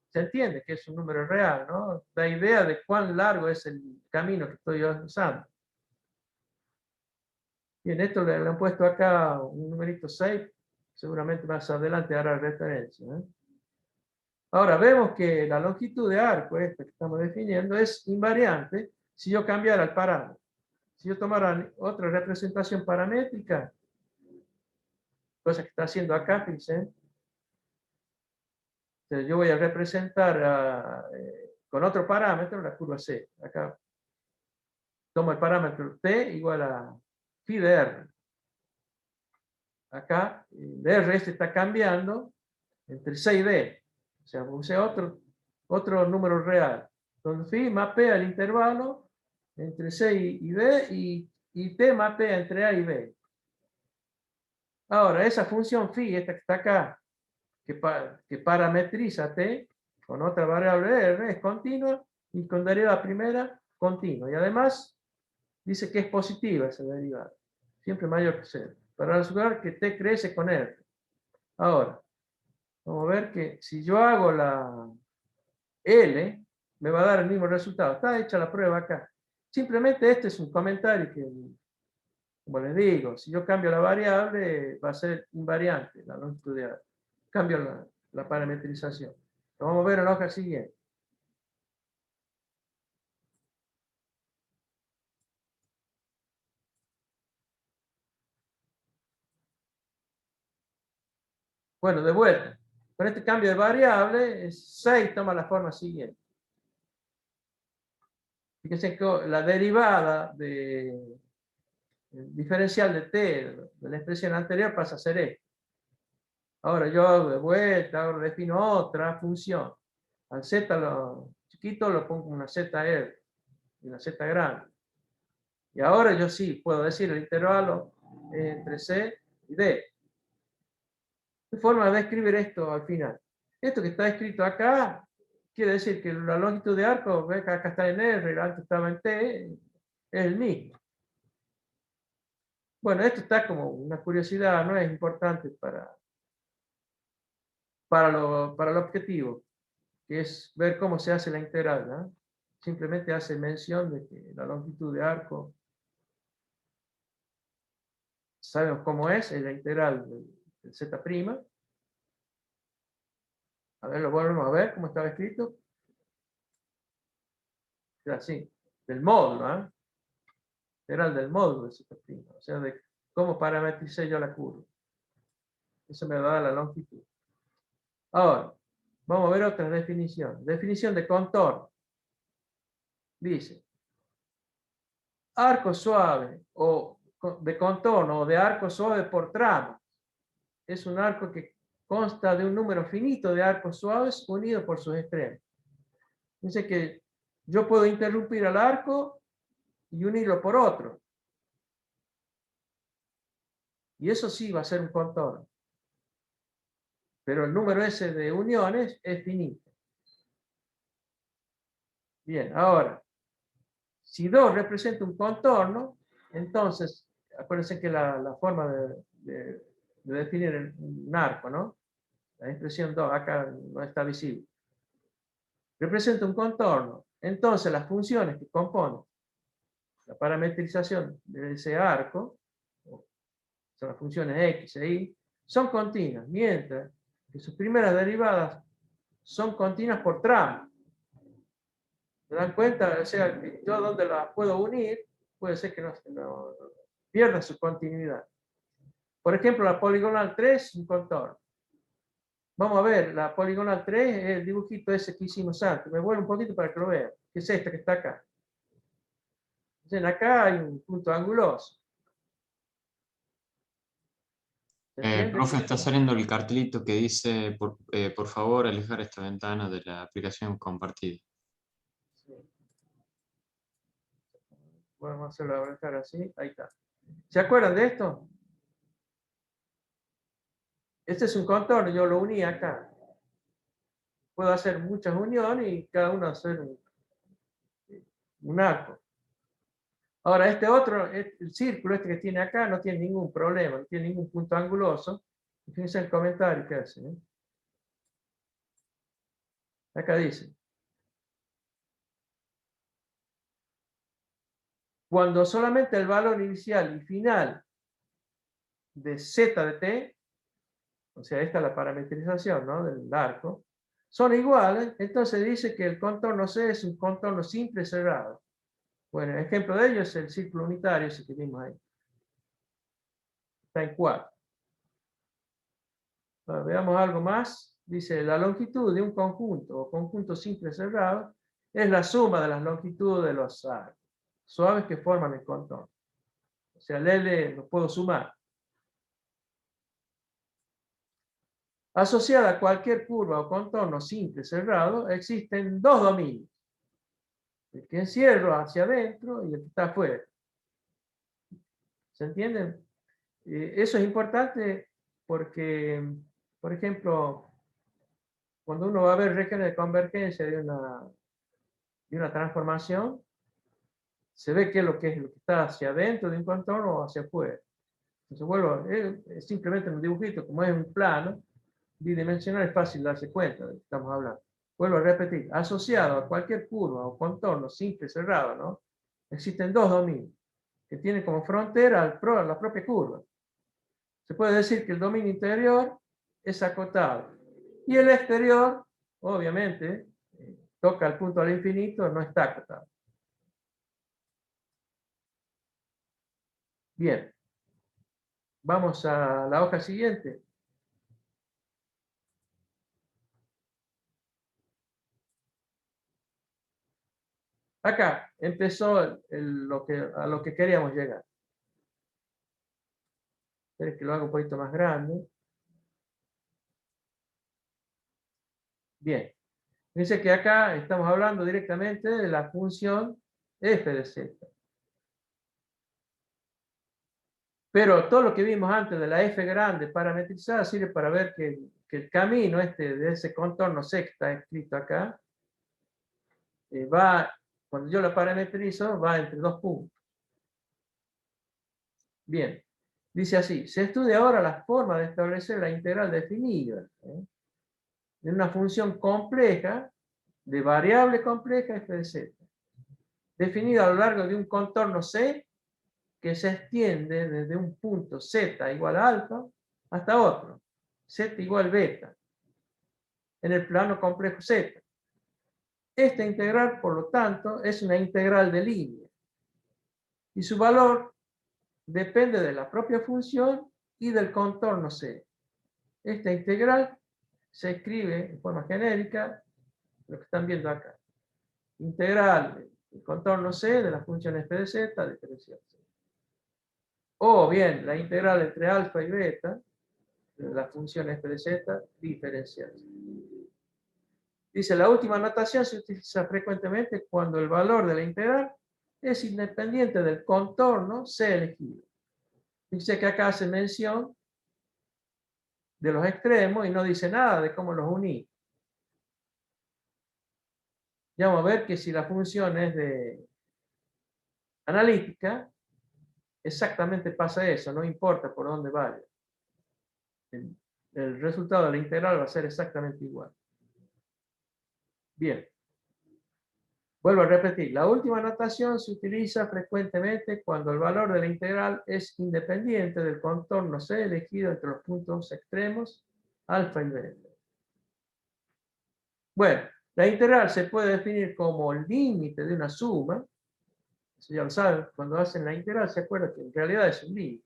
Se entiende que es un número real, ¿no? Da idea de cuán largo es el camino que estoy usando. Bien, esto le han puesto acá un numerito 6, seguramente más adelante hará referencia, ¿eh? Ahora vemos que la longitud de arco, esta que estamos definiendo, es invariante si yo cambiara el parámetro. Si yo tomara otra representación paramétrica, cosa que está haciendo acá, fíjense, entonces yo voy a representar con otro parámetro la curva C. Acá tomo el parámetro T igual a phi de R. Acá el R este está cambiando entre C y D. O sea, usé otro número real. Donde phi mapea el intervalo entre C y D y T mapea entre A y B. Ahora, esa función phi, esta que está acá, que parametriza T con otra variable R, es continua y con derivada primera, continua. Y además dice que es positiva esa derivada, siempre mayor que 0, para asegurar que T crece con R. Ahora, vamos a ver que si yo hago la L, me va a dar el mismo resultado. Está hecha la prueba acá. Simplemente este es un comentario que, como les digo, si yo cambio la variable, va a ser invariante la longitud de arco. Cambio la parametrización. Lo vamos a ver en la hoja siguiente. Bueno, de vuelta. Con este cambio de variable, 6 toma la forma siguiente. Fíjense que la derivada diferencial de t de la expresión anterior pasa a ser esto. Ahora yo hago de vuelta, ahora defino otra función. Al z lo chiquito lo pongo una zr y una z grande. Y ahora yo sí puedo decir el intervalo entre c y d. ¿Qué forma de escribir esto al final? Esto que está escrito acá quiere decir que la longitud de arco, ve que acá está en R, antes estaba en T, es el mismo. Bueno, esto está como una curiosidad, no es importante para el objetivo, que es ver cómo se hace la integral, ¿no? Simplemente hace mención de que la longitud de arco, sabemos cómo es la integral del z'. A ver, lo volvemos a ver cómo estaba escrito. Es así, del módulo, ¿eh? Integral del módulo de z', o sea, de cómo parametricé yo la curva. Eso me da la longitud. Ahora, vamos a ver otra definición. Definición de contorno. Dice, arco suave o de contorno o de arco suave por tramo. Es un arco que consta de un número finito de arcos suaves unidos por sus extremos. Dice que yo puedo interrumpir al arco y unirlo por otro. Y eso sí va a ser un contorno. Pero el número ese de uniones es finito. Bien, ahora, si 2 representa un contorno, entonces, acuérdense que la forma de definir un arco, ¿no? La expresión 2 acá no está visible. Representa un contorno. Entonces, las funciones que componen la parametrización de ese arco, son las funciones x e y, son continuas, mientras que sus primeras derivadas son continuas por tramo. ¿Se dan cuenta? O sea, yo donde las puedo unir, puede ser que no pierda su continuidad. Por ejemplo, la poligonal 3 es un contorno. Vamos a ver, la poligonal 3 es el dibujito ese que hicimos antes. Me vuelvo un poquito para que lo vean. Que es esta que está acá. Entonces, acá hay un punto anguloso. Profe, está saliendo el cartelito que dice, por favor, alejar esta ventana de la aplicación compartida. Sí. Vamos a hacerlo abrazar así. Ahí está. ¿Se acuerdan de esto? Este es un contorno, yo lo uní acá. Puedo hacer muchas uniones y cada uno hacer un arco. Ahora, este otro, el círculo este que tiene acá, no tiene ningún problema, no tiene ningún punto anguloso. Fíjense el comentario que hace. Acá dice: cuando solamente el valor inicial y final de z de t, o sea, esta es la parametrización, ¿no?, del arco, son iguales, entonces dice que el contorno C es un contorno simple cerrado. Bueno, el ejemplo de ello es el círculo unitario, ese que vimos ahí. Está en 4. Bueno, veamos algo más. Dice: la longitud de un conjunto o conjunto simple cerrado es la suma de las longitudes de los arcos suaves que forman el contorno. O sea, el L lo puedo sumar. Asociada a cualquier curva o contorno simple cerrado, existen dos dominios: el que encierro hacia adentro y el que está afuera. ¿Se entienden? Eso es importante porque, por ejemplo, cuando uno va a ver regiones de convergencia de una transformación, se ve qué es lo que está hacia adentro de un contorno o hacia afuera. Entonces, vuelvo, es simplemente un dibujito, como es un plano bidimensional, es fácil darse cuenta de lo que estamos hablando. Vuelvo a repetir: asociado a cualquier curva o contorno simple cerrado, ¿no?, existen dos dominios que tienen como frontera la propia curva. Se puede decir que el dominio interior es acotado y el exterior, obviamente, toca el punto al infinito, no está acotado. Bien, vamos a la hoja siguiente. Acá empezó a lo que queríamos llegar. Esperen que lo haga un poquito más grande. Bien. Dice que acá estamos hablando directamente de la función f de z. Pero todo lo que vimos antes de la f grande parametrizada sirve para ver que el camino de ese contorno C que está escrito acá, cuando yo lo parametrizo, va entre dos puntos. Bien. Dice así: se estudia ahora la forma de establecer la integral definida de una función compleja, de variable compleja f de z, definida a lo largo de un contorno C que se extiende desde un punto z igual a alfa hasta otro, z igual beta, en el plano complejo z. Esta integral, por lo tanto, es una integral de línea y su valor depende de la propia función y del contorno C. Esta integral se escribe en forma genérica, lo que están viendo acá: integral del contorno C de la función f de z diferencial C. O bien la integral entre alfa y beta de la función f de z diferencial C. Dice: la última notación se utiliza frecuentemente cuando el valor de la integral es independiente del contorno C elegido. Dice que acá hace mención de los extremos y no dice nada de cómo los uní. Ya vamos a ver que si la función es de analítica, exactamente pasa eso, no importa por dónde vaya. El resultado de la integral va a ser exactamente igual. Bien. Vuelvo a repetir: la última notación se utiliza frecuentemente cuando el valor de la integral es independiente del contorno C elegido entre los puntos extremos alfa y beta. Bueno, la integral se puede definir como el límite de una suma. Eso ya lo saben, cuando hacen la integral se acuerdan que en realidad es un límite.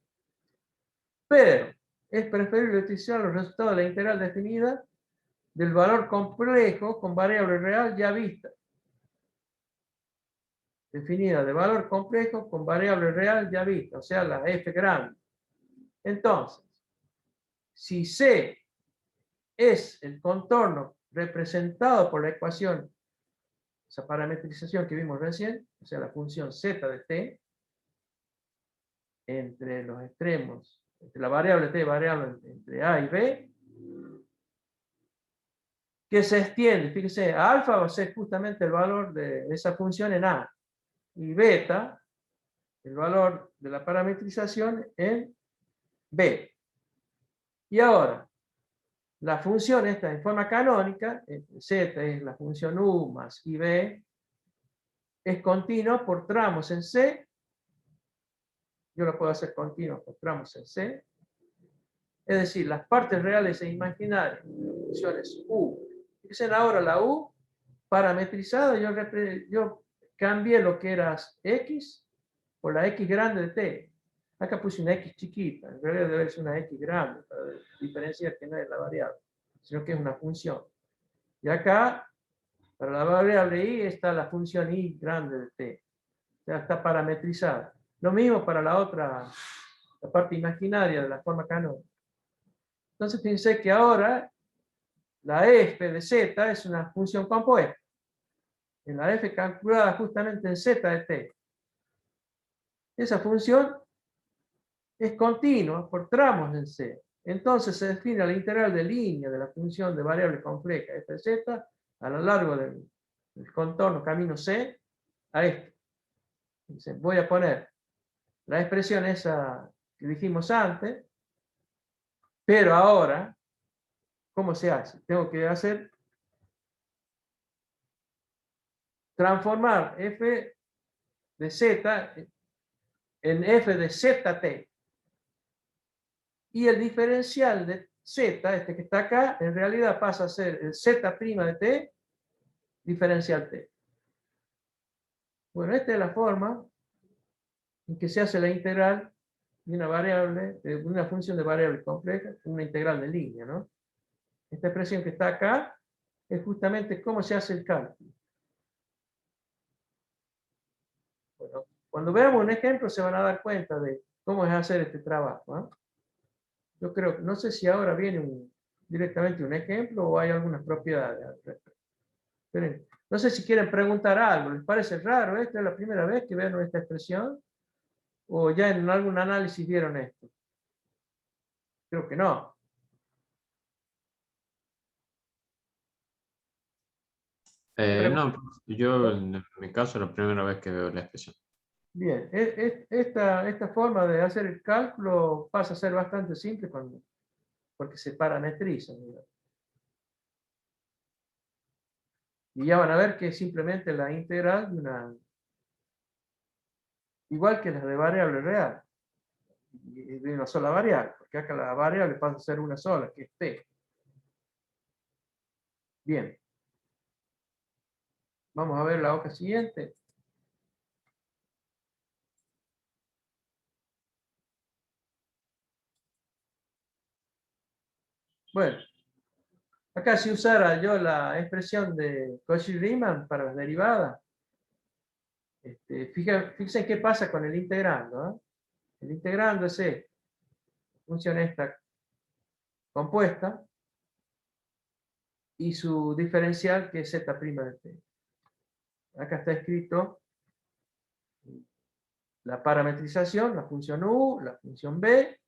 Pero es preferible utilizar los resultados de la integral definida del valor complejo con variable real ya vista. Definida de valor complejo con variable real ya vista, o sea, la f grande. Entonces, si C es el contorno representado por la ecuación, esa parametrización que vimos recién, o sea, la función z de t, entre los extremos, entre la variable t y variable entre a y b, que se extiende, fíjense, alfa va a ser justamente el valor de esa función en a, y beta el valor de la parametrización en B. Y ahora, la función esta en forma canónica, Z es la función U más IB, es continua por tramos en C. Yo lo puedo hacer continuo por tramos en C. Es decir, las partes reales e imaginarias de las funciones U. Fíjense ahora la U parametrizada, yo cambié lo que era X por la X grande de T. Acá puse una X chiquita, en realidad debe ser una X grande, para diferenciar que no es la variable, sino que es una función. Y acá, para la variable Y, está la función Y grande de T. Ya está parametrizada. Lo mismo para la otra, la parte imaginaria de la forma canónica. Entonces pensé que ahora la f de z es una función compuesta. En la f calculada justamente en z de t. Esa función es continua por tramos en C. Entonces se define la integral de línea de la función de variable compleja f de z a lo largo del contorno camino C a este. Entonces, voy a poner la expresión esa que dijimos antes, pero ahora, ¿cómo se hace? Tengo que transformar f de z en f de zt. Y el diferencial de z, este que está acá, en realidad pasa a ser el z' de t diferencial t. Bueno, esta es la forma en que se hace la integral de una variable, de una función de variable compleja, una integral de línea, ¿no? Esta expresión que está acá es justamente cómo se hace el cálculo. Bueno, cuando veamos un ejemplo se van a dar cuenta de cómo es hacer este trabajo, ¿no? Yo creo que, no sé si ahora viene directamente un ejemplo o hay algunas propiedades al respecto. Pero, no sé si quieren preguntar algo, ¿les parece raro esto? ¿Es la primera vez que ven esta expresión? ¿O ya en algún análisis vieron esto? Creo que no. No, yo en mi caso es la primera vez que veo la expresión. Bien, esta forma de hacer el cálculo pasa a ser bastante simple porque se parametriza. Digamos. Y ya van a ver que es simplemente la integral igual que las de variable real, y de una sola variable, porque acá la variable pasa a ser una sola, que es t. Bien. Vamos a ver la hoja siguiente. Bueno, acá si usara yo la expresión de Cauchy-Riemann para las derivadas, fíjense qué pasa con el integrando. ¿Eh? El integrando es la función esta compuesta y su diferencial que es z' de t. Acá está escrito la parametrización, la función u, la función b,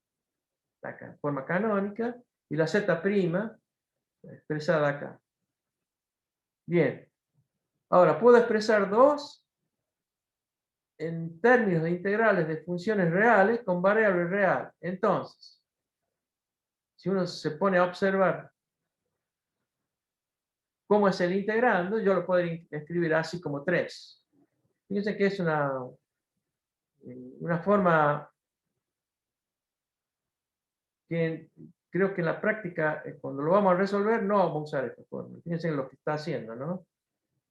la forma canónica, y la z' expresada acá. Bien. Ahora, puedo expresar dos en términos de integrales de funciones reales con variable real. Entonces, si uno se pone a observar cómo es el integrando, yo lo puedo escribir así como 3. Fíjense que es una forma que creo que en la práctica, cuando lo vamos a resolver, no vamos a usar esta forma. Fíjense en lo que está haciendo, ¿no?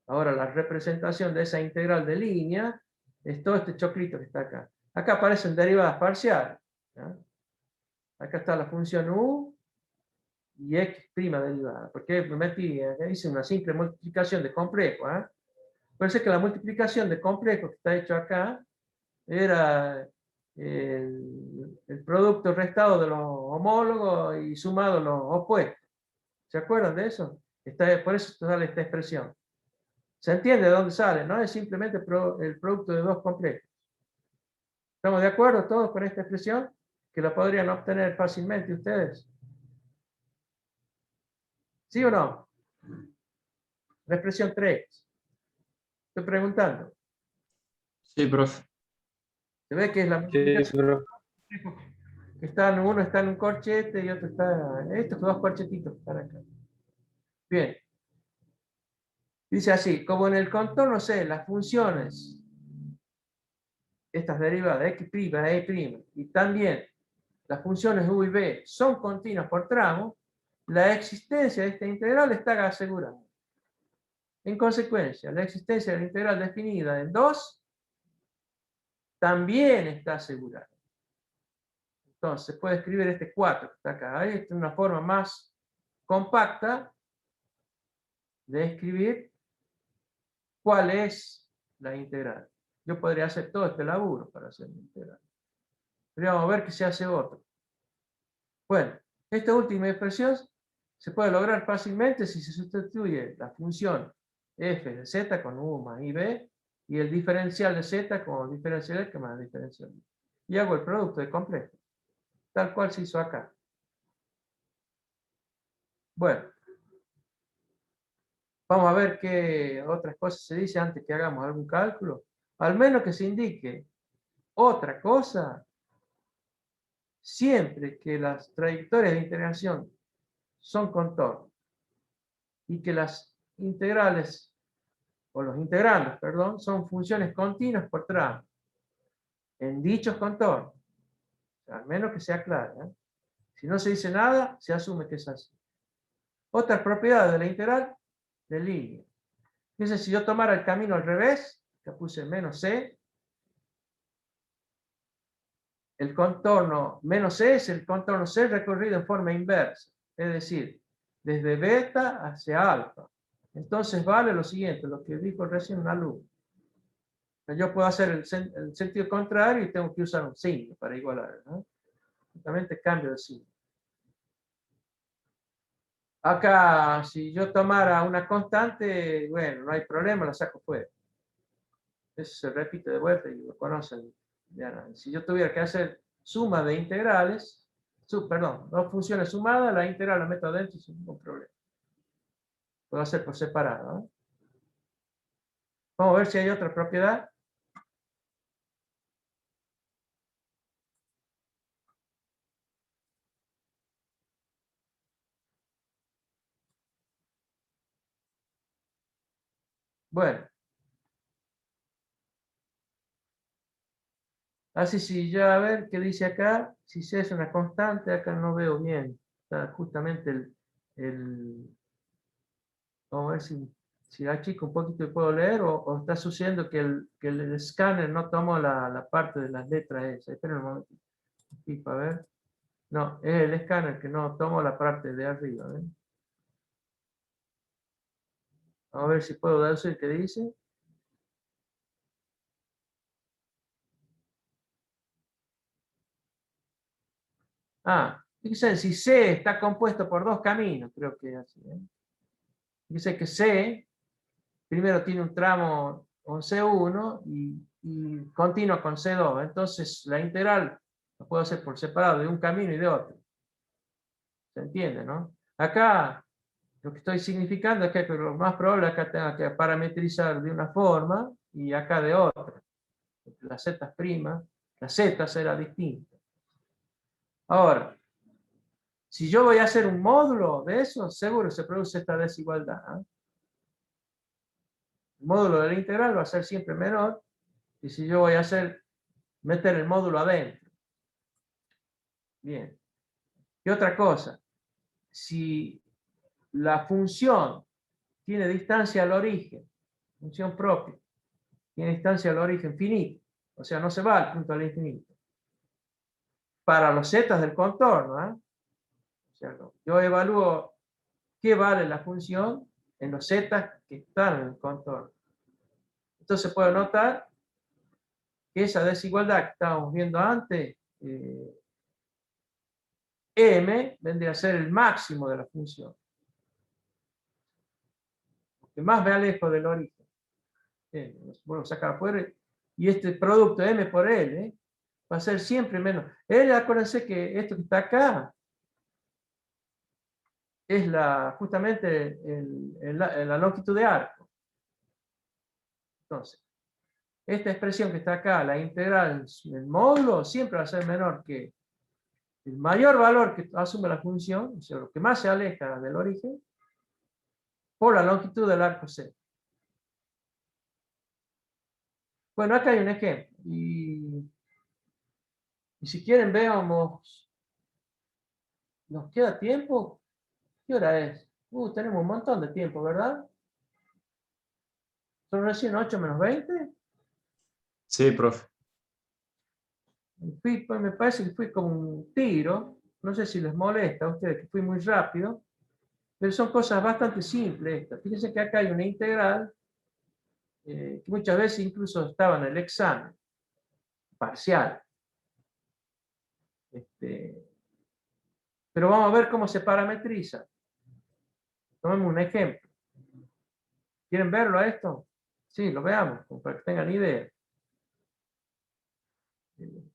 Ahora, la representación de esa integral de línea es todo este choclito que está acá. Acá aparecen derivadas parciales. ¿Ya? Acá está la función u y x' derivada. Porque me metí, hice una simple multiplicación de complejo. Parece que la multiplicación de complejo que está hecho acá era el producto restado de los homólogos y sumado los opuestos. ¿Se acuerdan de eso? Por eso sale esta expresión. ¿Se entiende de dónde sale? No es simplemente el producto de dos complejos. ¿Estamos de acuerdo todos con esta expresión? Que la podrían obtener fácilmente ustedes. ¿Sí o no? La expresión 3. Estoy preguntando. Sí, profe. Se ve que es la Sí, multiplicación. profe. Uno está en un corchete y otro está... Estos dos corchetitos están acá. Bien. Dice así, como en el contorno C, las funciones, estas derivadas, x', e', y también las funciones u y b son continuas por tramo, la existencia de esta integral está asegurada. En consecuencia, la existencia de la integral definida en 2 también está asegurada. Entonces, puede escribir este 4 que está acá. Esta es una forma más compacta de escribir cuál es la integral. Yo podría hacer todo este laburo para hacer la integral. Pero vamos a ver que se hace otro. Bueno, esta última expresión se puede lograr fácilmente si se sustituye la función f de z con u más ib y el diferencial de z con diferencial x más diferencial y. Y hago el producto de complejo, tal cual se hizo acá. Bueno, vamos a ver qué otras cosas se dice antes que hagamos algún cálculo. Al menos que se indique otra cosa, siempre que las trayectorias de integración son contornos y que las integrales, o los integrandos, perdón, son funciones continuas por tramo en dichos contornos. O sea, al menos que sea clara. Si no se dice nada, se asume que es así. Otras propiedades de la integral de línea. Fíjense, si yo tomara el camino al revés, que puse menos c, el contorno menos c es el contorno c recorrido en forma inversa. Es decir, desde beta hacia alfa. Entonces vale lo siguiente, lo que dijo recién un alumno. Yo puedo hacer el sentido contrario y tengo que usar un signo para igualar, ¿no? Justamente cambio de signo. Acá, si yo tomara una constante, bueno, no hay problema, la saco fuera. Eso se repite de vuelta y lo conocen. Si yo tuviera que hacer suma de integrales, perdón, dos funciones sumadas, la integral la meto adentro sin ningún problema. Puedo hacer por separado, ¿no? Vamos a ver si hay otra propiedad. Bueno. Así si ya a ver qué dice acá, si C es una constante, acá no veo bien. Está justamente vamos a ver si achico un poquito y puedo leer, o está sucediendo que el escáner no tomó la parte de las letras esa. Esperen un momento. Aquí para ver. No, es el escáner que no tomó la parte de arriba. ¿Ven? Vamos a ver si puedo decir qué dice. Fíjense, si C está compuesto por dos caminos, creo que es así. Fíjense que C primero tiene un tramo con C1 y continúa con C2. Entonces la integral la puedo hacer por separado de un camino y de otro. ¿Se entiende, no? Acá lo que estoy significando es que lo más probable es que tenga que parametrizar de una forma y acá de otra. La Z', la Z será distinta. Ahora, si yo voy a hacer un módulo de eso, seguro se produce esta desigualdad. El módulo de la integral va a ser siempre menor, y si yo voy a meter el módulo adentro. Bien. Y otra cosa, si la función tiene distancia al origen, función propia, tiene distancia al origen finito, o sea, no se va al punto del infinito, para los zetas del contorno, o sea, yo evalúo qué vale la función en los zetas que están en el contorno. Entonces puedo notar que esa desigualdad que estábamos viendo antes, m vendría a ser el máximo de la función. Porque más me alejo del origen. Bueno, sacar afuera, y este producto m por l va a ser siempre menos. Acuérdense que esto que está acá es justamente la longitud de arco. Entonces, esta expresión que está acá, la integral del módulo, siempre va a ser menor que el mayor valor que asume la función, o sea, lo que más se aleja del origen, por la longitud del arco C. Bueno, acá hay un ejemplo. Y si quieren, veamos. ¿Nos queda tiempo? ¿Qué hora es? Tenemos un montón de tiempo, ¿verdad? ¿Son recién 8 menos 20? Sí, profe. Pues, me parece que fui como un tiro. No sé si les molesta a ustedes que fui muy rápido. Pero son cosas bastante simples estas. Fíjense que acá hay una integral que muchas veces incluso estaba en el examen parcial. Pero vamos a ver cómo se parametriza. Tomemos un ejemplo. ¿Quieren verlo a esto? Sí, lo veamos, para que tengan idea.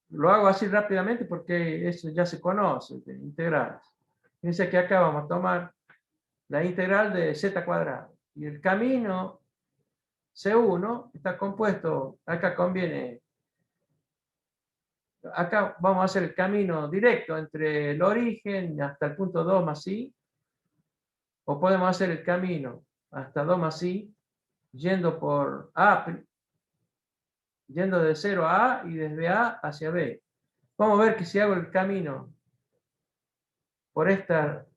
Lo hago así rápidamente porque eso ya se conoce, de integrales. Fíjense que acá vamos a tomar la integral de z cuadrado. Y el camino C1 está compuesto, acá conviene, acá vamos a hacer el camino directo entre el origen hasta el punto 2 más i, o podemos hacer el camino hasta 2 más i, yendo por A, yendo de 0 a A y desde A hacia B. Vamos a ver que si hago el camino por esta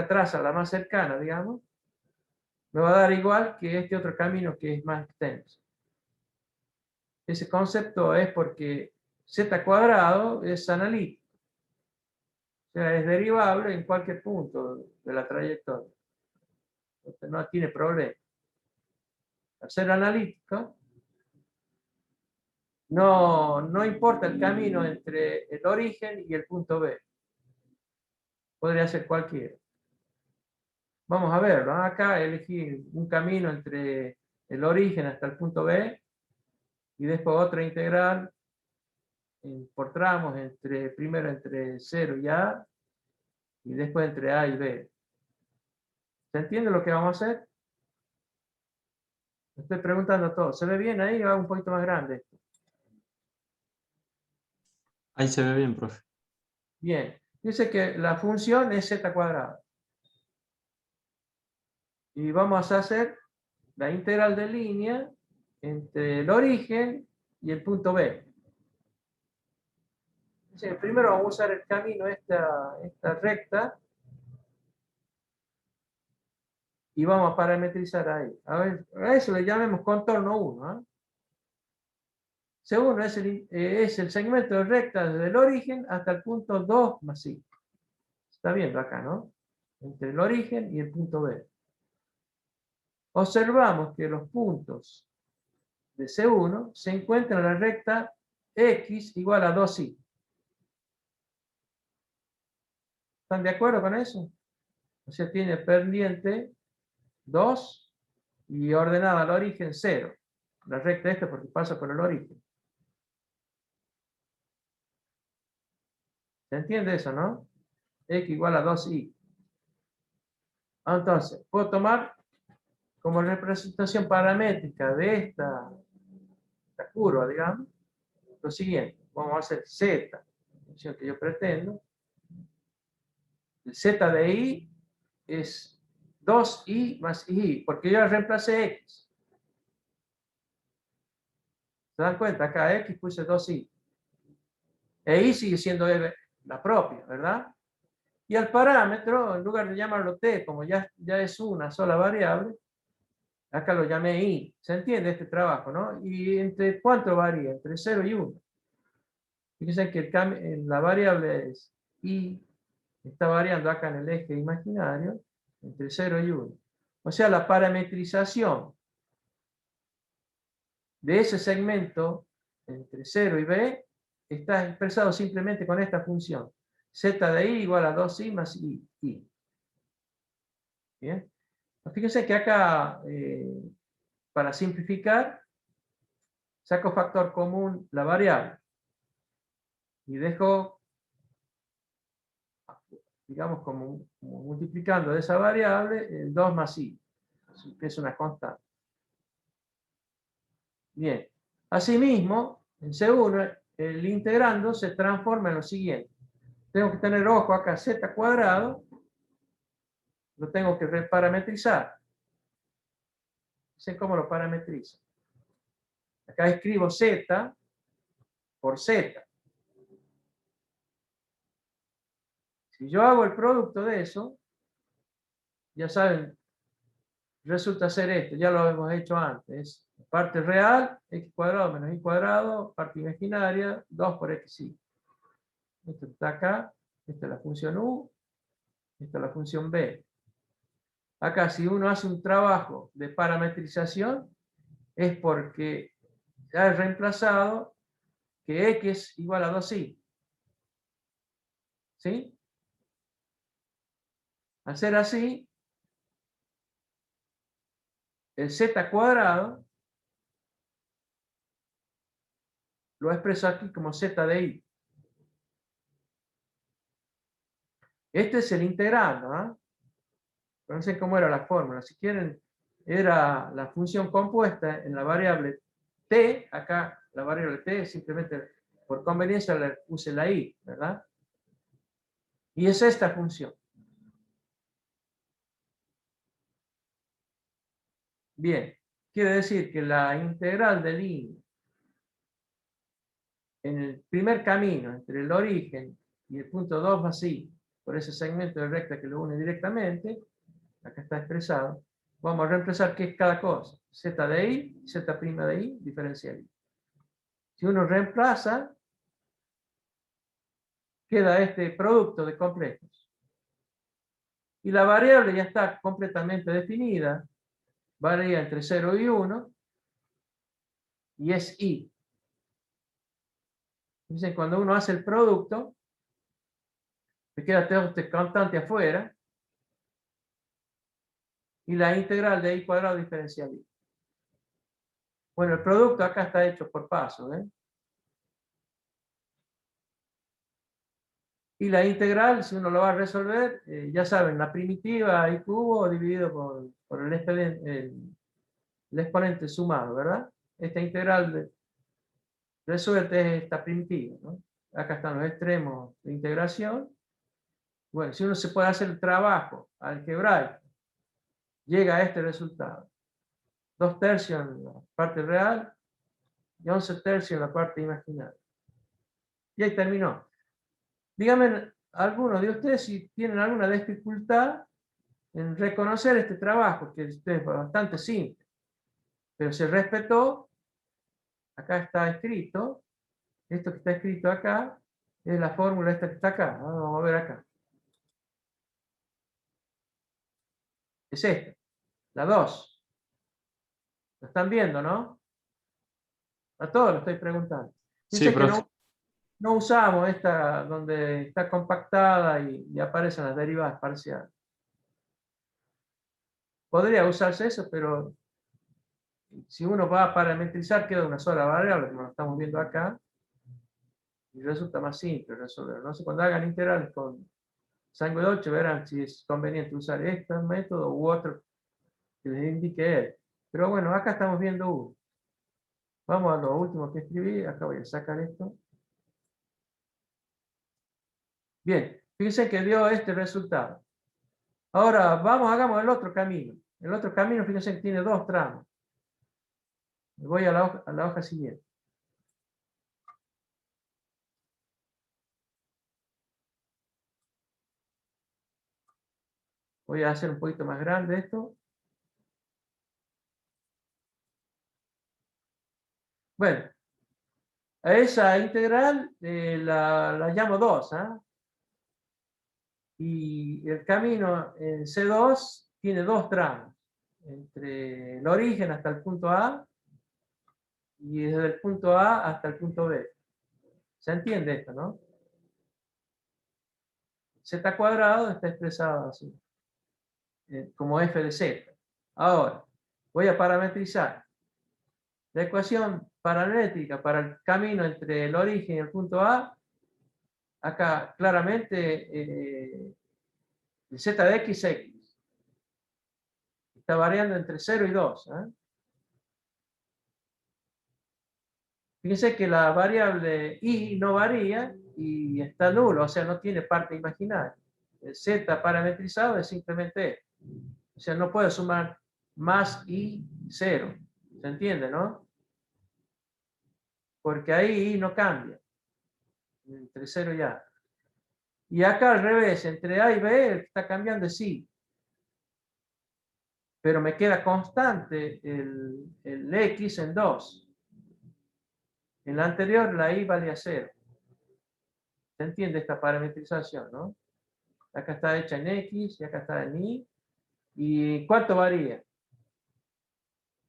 traza, la más cercana, digamos, me va a dar igual que este otro camino que es más extenso. Ese concepto es porque z cuadrado es analítico, o sea, es derivable en cualquier punto de la trayectoria. Entonces no tiene problema. Al ser analítico, no importa el camino entre el origen y el punto B. Podría ser cualquiera. Vamos a verlo. Acá elegí un camino entre el origen hasta el punto B y después otra integral por tramos, primero entre 0 y A y después entre A y B. ¿Se entiende lo que vamos a hacer? Me estoy preguntando todo. ¿Se ve bien ahí o hago un poquito más grande esto? Ahí se ve bien, profe. Bien. Dice que la función es z cuadrado. Y vamos a hacer la integral de línea entre el origen y el punto B. Dice, primero vamos a usar el camino, esta recta, y vamos a parametrizar ahí. A ver, a eso le llamemos contorno 1. ¿Eh? C1 es el segmento de recta desde el origen hasta el punto 2 más i. Está viendo acá, ¿no? Entre el origen y el punto B. Observamos que los puntos de C1 se encuentran en la recta x igual a 2i. ¿Están de acuerdo con eso? O sea, tiene pendiente 2 y ordenada al origen 0. La recta esta porque pasa por el origen. ¿Se entiende eso, no? X igual a 2i. Entonces, puedo tomar como representación paramétrica de esta curva, digamos, lo siguiente. Vamos a hacer z, la función que yo pretendo. El z de i es 2i más i, porque yo reemplacé x. ¿Se dan cuenta? Acá x puse 2i. E i sigue siendo la propia, ¿verdad? Y al parámetro, en lugar de llamarlo t, como ya es una sola variable, acá lo llamé i. ¿Se entiende este trabajo, no? ¿Y entre cuánto varía? Entre 0 y 1. Fíjense que la variable es i, está variando acá en el eje imaginario, entre 0 y 1. O sea, la parametrización de ese segmento entre 0 y b está expresado simplemente con esta función. Z de i igual a 2i más i. ¿Bien? Fíjense que acá, para simplificar, saco factor común la variable y dejo, digamos, como multiplicando de esa variable el 2 más i, que es una constante. Bien, Asimismo, en C1, el integrando se transforma en lo siguiente. Tengo que tener ojo acá, z cuadrado, lo tengo que parametrizar. Sé cómo lo parametrizo. Acá escribo z por z. Si yo hago el producto de eso, ya saben, resulta ser esto, ya lo hemos hecho antes. Parte real, x cuadrado menos y cuadrado, parte imaginaria, 2 por xy. Esto está acá, esta es la función u, esta es la función b. Acá, si uno hace un trabajo de parametrización, es porque ya he reemplazado que x igual a 2y. ¿Sí? Al ser así, el z cuadrado lo expreso aquí como z de y. Este es el integrando, ¿eh? No sé cómo era la fórmula. Si quieren, era la función compuesta en la variable t. Acá la variable t simplemente por conveniencia le puse la i, ¿verdad? Y es esta función. Bien, quiere decir que la integral del i en el primer camino entre el origen y el punto 2 más i, por ese segmento de recta que lo une directamente, acá está expresado, vamos a reemplazar qué es cada cosa. Z de i, z' de i, diferencial i. Si uno reemplaza, queda este producto de complejos. Y la variable ya está completamente definida, varía entre 0 y 1, y es i. Dicen, cuando uno hace el producto, me queda todo este constante afuera, y la integral de i cuadrado diferencial i. Bueno, el producto acá está hecho por pasos, ¿eh? Y la integral, si uno lo va a resolver, ya saben, la primitiva i cubo dividido por el exponente sumado, ¿verdad? Esta integral resuelta es esta primitiva, ¿no? Acá están los extremos de integración. Bueno, si uno se puede hacer el trabajo algebraico, llega a este resultado. 2/3 en la parte real y 11/3 en la parte imaginaria. Y ahí terminó. Díganme algunos de ustedes si tienen alguna dificultad en reconocer este trabajo, que es bastante simple, pero se respetó. Acá está escrito, esto que está escrito acá, es la fórmula esta que está acá. Vamos a ver acá. Es esta, la 2. Lo están viendo, ¿no? A todos lo estoy preguntando. Sí, Dice que profe. no usamos esta donde está compactada y aparecen las derivadas parciales. Podría usarse eso, pero si uno va a parametrizar, queda una sola variable, como lo estamos viendo acá, y resulta más simple resolver. No sé, cuando hagan integrales con Sanguedolce, verán si es conveniente usar este método u otro que les indique él. Pero bueno, acá estamos viendo uno. Vamos a lo último que escribí. Acá voy a sacar esto. Bien, fíjense que dio este resultado. Ahora, hagamos el otro camino. El otro camino, fíjense que tiene dos tramos. Voy a la hoja siguiente. Voy a hacer un poquito más grande esto. Bueno, a esa integral la llamo 2. Y el camino en C2 tiene dos tramos. Entre el origen hasta el punto A y desde el punto A hasta el punto B. ¿Se entiende esto, no? Z cuadrado está expresado así, como f de z. Ahora, voy a parametrizar. La ecuación paramétrica para el camino entre el origen y el punto A, acá claramente el z de x, x. Está variando entre 0 y 2. Fíjense que la variable y no varía y está nulo, o sea, no tiene parte imaginaria. El z parametrizado es simplemente esto. O sea, no puedo sumar más y 0. ¿Se entiende, no? Porque ahí no cambia. Entre 0 y A. Y acá al revés, entre A y B, el que está cambiando es I. Pero me queda constante el X en 2. En la anterior, la I valía 0. ¿Se entiende esta parametrización, no? Acá está hecha en X y acá está en Y. ¿Y cuánto varía?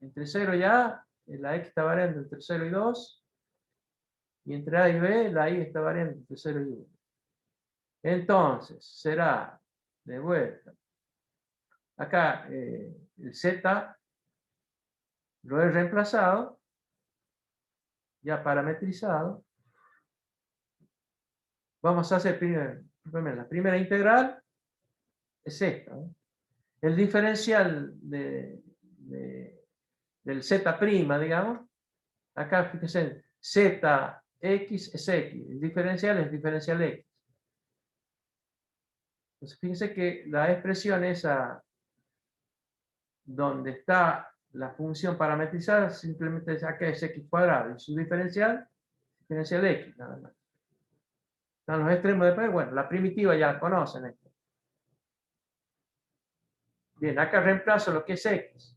Entre 0 y A, la X está variando entre 0 y 2. Y entre A y B, la Y está variando entre 0 y 1. Entonces, será, de vuelta, acá el Z lo he reemplazado, ya parametrizado. Vamos a hacer primero la primera integral, es esta, ¿no? El diferencial del Z', digamos, acá fíjense, ZX es X, el diferencial es diferencial X. Entonces fíjense que la expresión esa donde está la función parametrizada simplemente acá es x cuadrado y su diferencial x nada más. Están los extremos después, bueno, la primitiva ya la conocen esto. Bien, acá reemplazo lo que es x.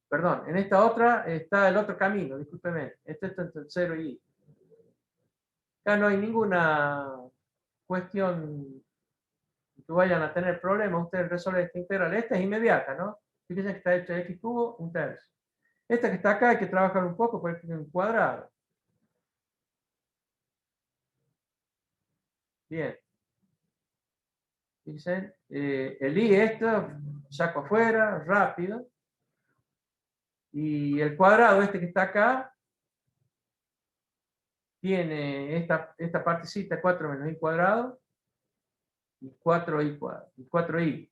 Perdón, en esta otra está el otro camino, discúlpeme. Este está entre el 0 y y. Acá no hay ninguna cuestión que vayan a tener problemas. Ustedes resuelven esta integral. Esta es inmediata, ¿no? Fíjense que está hecha de x cubo, 1/3. Esta que está acá hay que trabajar un poco porque es un cuadrado. Bien. Dicen, el i esto, saco afuera, rápido. Y el cuadrado este que está acá, tiene esta partecita 4 menos i cuadrado, y 4i cuadrado, y 4i.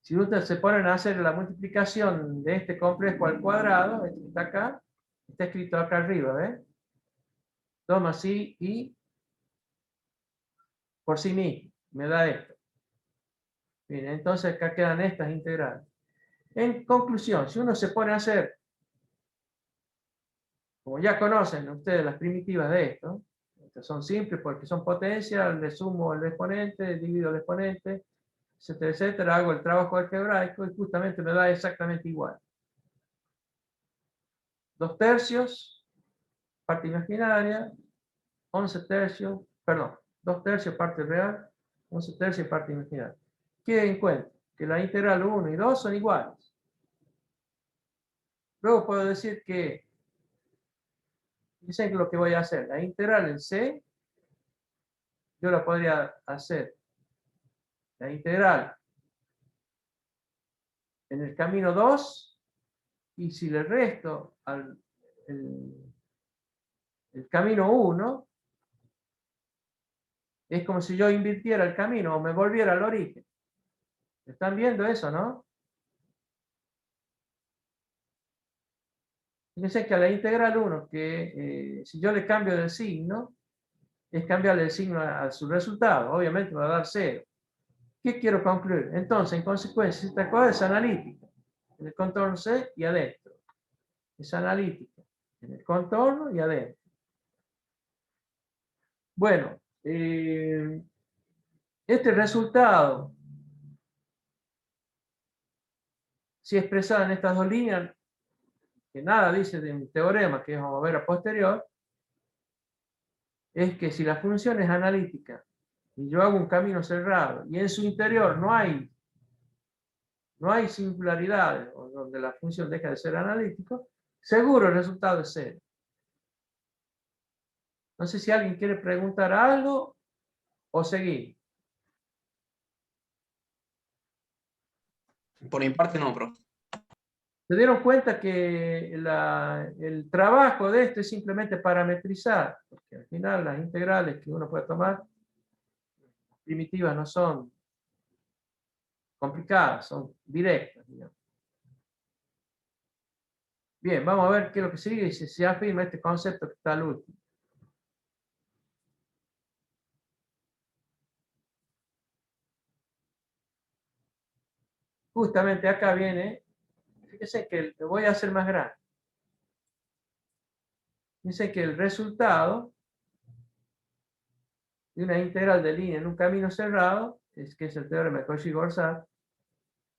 Si ustedes se ponen a hacer la multiplicación de este complejo al cuadrado, este que está acá, está escrito acá arriba, ¿ves? 2 más i por sí mismo, me da esto. Bien, entonces acá quedan estas integrales. En conclusión, si uno se pone a hacer, como ya conocen ustedes las primitivas de esto, estas son simples porque son potencias, le sumo el exponente, divido el exponente, etcétera, etcétera, hago el trabajo algebraico y justamente me da exactamente igual. 2/3, parte imaginaria, 11/3, perdón, 2/3 parte real, 11/3 parte imaginaria. ¿Qué encuentro? Que la integral 1 y 2 son iguales. Luego puedo decir que, dicen que lo que voy a hacer, la integral en C, yo la podría hacer, la integral en el camino 2, y si le resto el camino 1, es como si yo invirtiera el camino o me volviera al origen. ¿Están viendo eso, no? Fíjense que a la integral 1, que si yo le cambio del signo, es cambiarle el signo a su resultado. Obviamente me va a dar 0. ¿Qué quiero concluir? Entonces, en consecuencia, esta cosa es analítica. En el contorno C y adentro. Es analítica. En el contorno y adentro. Bueno, este resultado, si expresado en estas dos líneas, que nada dice de un teorema que vamos a ver a posterior, es que si la función es analítica y yo hago un camino cerrado y en su interior no hay singularidades o donde la función deja de ser analítico, seguro el resultado es 0. No sé si alguien quiere preguntar algo o seguir. Por mi parte no, profe. ¿Se dieron cuenta que el trabajo de esto es simplemente parametrizar? Porque al final las integrales que uno puede tomar, primitivas, no son complicadas, son directas, digamos. Bien, vamos a ver qué es lo que sigue y si se afirma este concepto que está al último. Justamente acá viene, fíjense que lo voy a hacer más grande. Fíjense que el resultado de una integral de línea en un camino cerrado, que es el teorema de Cauchy-Gorsat,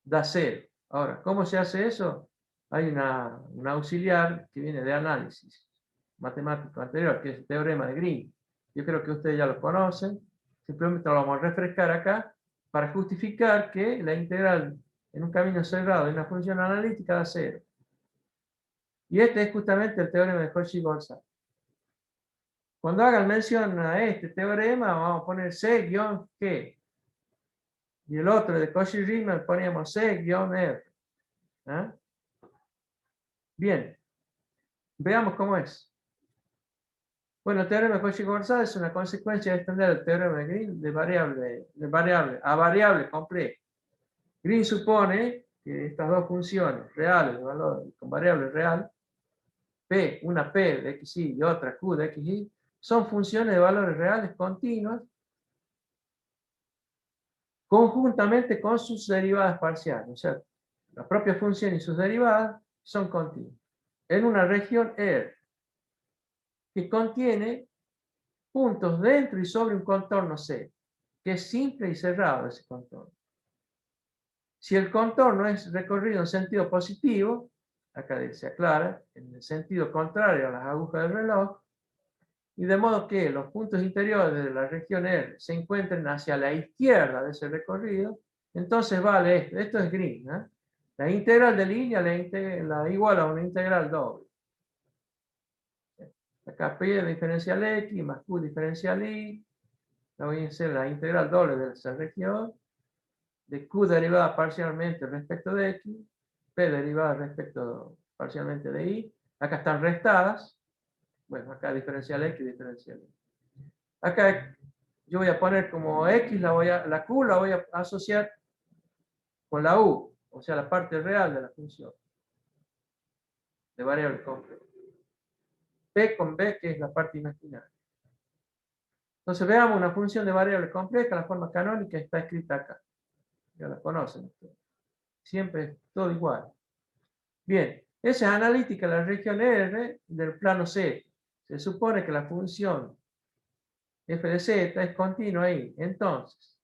da 0. Ahora, ¿cómo se hace eso? Hay un auxiliar que viene de análisis matemático anterior, que es el teorema de Green. Yo creo que ustedes ya lo conocen. Simplemente lo vamos a refrescar acá para justificar que la integral en un camino cerrado de una función analítica da 0. Y este es justamente el teorema de Cauchy-Gorsat. Cuando hagan mención a este teorema, vamos a poner C-G. Y el otro de Cauchy-Riemann poníamos C-R. ¿Ah? Bien, veamos cómo es. Bueno, el teorema de Cauchy-Gorsat es una consecuencia de extender el teorema de Green de variable a variable compleja. Green supone que estas dos funciones reales de valor con variable real, P, una P de xy y otra Q de xy, son funciones de valores reales continuas conjuntamente con sus derivadas parciales. O sea, la propia función y sus derivadas son continuas. En una región R que contiene puntos dentro y sobre un contorno C, que es simple y cerrado ese contorno. Si el contorno es recorrido en sentido positivo, acá se aclara, en el sentido contrario a las agujas del reloj, y de modo que los puntos interiores de la región R se encuentren hacia la izquierda de ese recorrido, entonces vale esto. Esto es Green. La integral de línea la iguala a una integral doble. Acá P diferencial X más Q diferencial Y. La voy a hacer la integral doble de esa región. De Q derivada parcialmente respecto de X. P derivada respecto parcialmente de Y. Acá están restadas. Bueno, acá diferencial X diferencial Y. Acá yo voy a poner como X, la Q la voy a asociar con la U, o sea, la parte real de la función de variable compleja. P con B, que es la parte imaginaria. Entonces veamos una función de variable compleja, la forma canónica está escrita acá. Ya la conocen ustedes. Siempre es todo igual. Bien, esa es analítica de la región R del plano Z. Se supone que la función f de z es continua ahí. Entonces,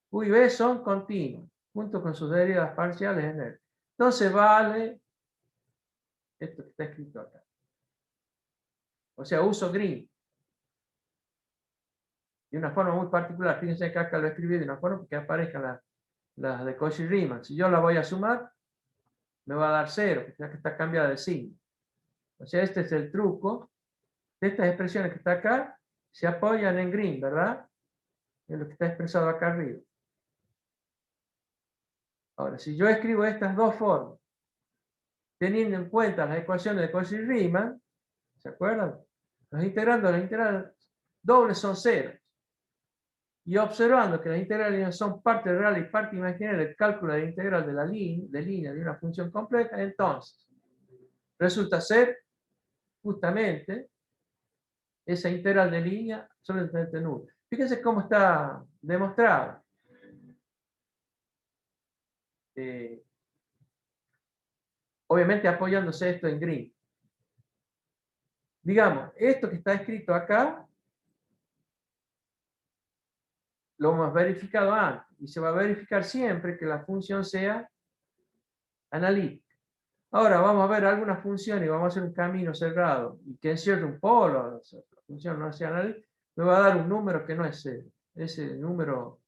U y B son continuos, junto con sus derivadas parciales en R. Entonces vale esto que está escrito acá. O sea, uso Green. De una forma muy particular. Fíjense que acá lo escribí de una forma que aparezcan las de Cauchy-Riemann. Si yo la voy a sumar, me va a dar 0, ya que está cambiada de signo. O sea, este es el truco. Estas expresiones que está acá se apoyan en Green, ¿verdad? En lo que está expresado acá arriba. Ahora, si yo escribo estas dos formas, teniendo en cuenta las ecuaciones de Cauchy-Riemann, ¿se acuerdan? Los integrando la integral dobles son 0. Y observando que las integrales son parte real y parte imaginaria del cálculo de la integral de la línea de una función compleja, entonces resulta ser justamente esa integral de línea absolutamente nula. Fíjense cómo está demostrado. Obviamente apoyándose esto en Green. Digamos, esto que está escrito acá lo hemos verificado antes y se va a verificar siempre que la función sea analítica. Ahora vamos a ver alguna función y vamos a hacer un camino cerrado y que encierre un polo, la función no sea analítica, me va a dar un número que no es cero. Ese número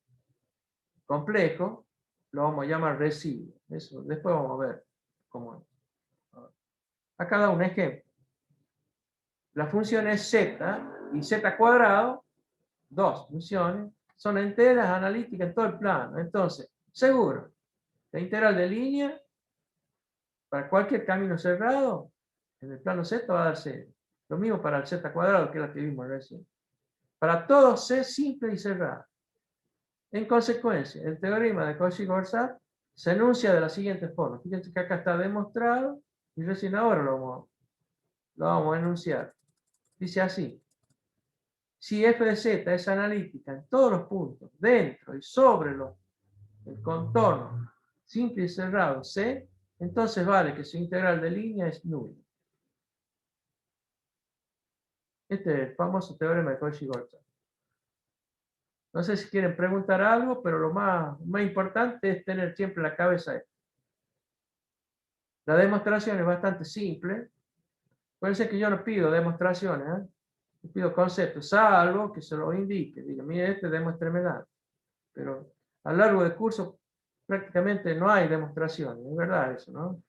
complejo lo vamos a llamar residuo. Eso después vamos a ver cómo es. Acá da un ejemplo. La función es z y z cuadrado, dos funciones, son enteras analíticas en todo el plano. Entonces, seguro, la integral de línea para cualquier camino cerrado en el plano z va a dar 0. Lo mismo para el z cuadrado, que es la que vimos recién. Para todo C simple y cerrado. En consecuencia, el teorema de Cauchy-Gorsat se enuncia de la siguiente forma. Fíjense que acá está demostrado y recién ahora lo vamos a enunciar. Dice así: si f de z es analítica en todos los puntos, dentro y sobre el contorno simple y cerrado C, entonces vale que su integral de línea es nula. Este es el famoso teorema de Cauchy-Gortzat. No sé si quieren preguntar algo, pero lo más importante es tener siempre en la cabeza esto. La demostración es bastante simple. Puede ser que yo no pido demostraciones, ¿eh? Yo pido conceptos, salvo que se lo indique. Diga, mire, demuéstremela. Pero a lo largo del curso prácticamente no hay demostraciones. Es verdad eso, ¿no?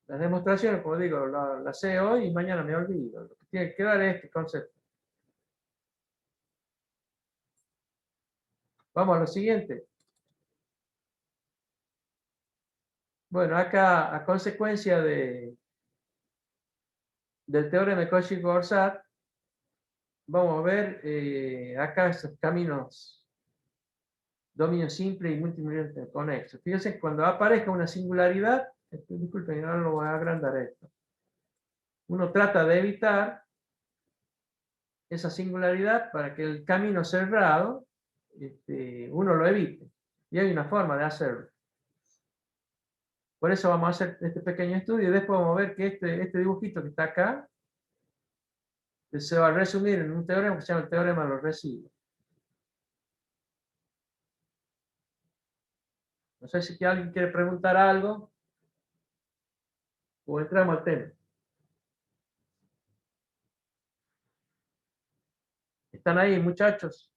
Las demostraciones, como digo, las sé hoy y mañana me olvido. Lo que tiene que quedar es este concepto. Vamos a lo siguiente. Bueno, acá, a consecuencia del teorema de Cauchy-Gortzat, vamos a ver acá estos caminos, dominio simple y multimeridiano conexo. Fíjense que cuando aparezca una singularidad, disculpen, ahora lo voy a agrandar esto. Uno trata de evitar esa singularidad para que el camino cerrado uno lo evite. Y hay una forma de hacerlo. Por eso vamos a hacer este pequeño estudio y después vamos a ver que este dibujito que está acá se va a resumir en un teorema que se llama el teorema de los residuos. No sé si alguien quiere preguntar algo o entramos al tema. ¿Están ahí, muchachos?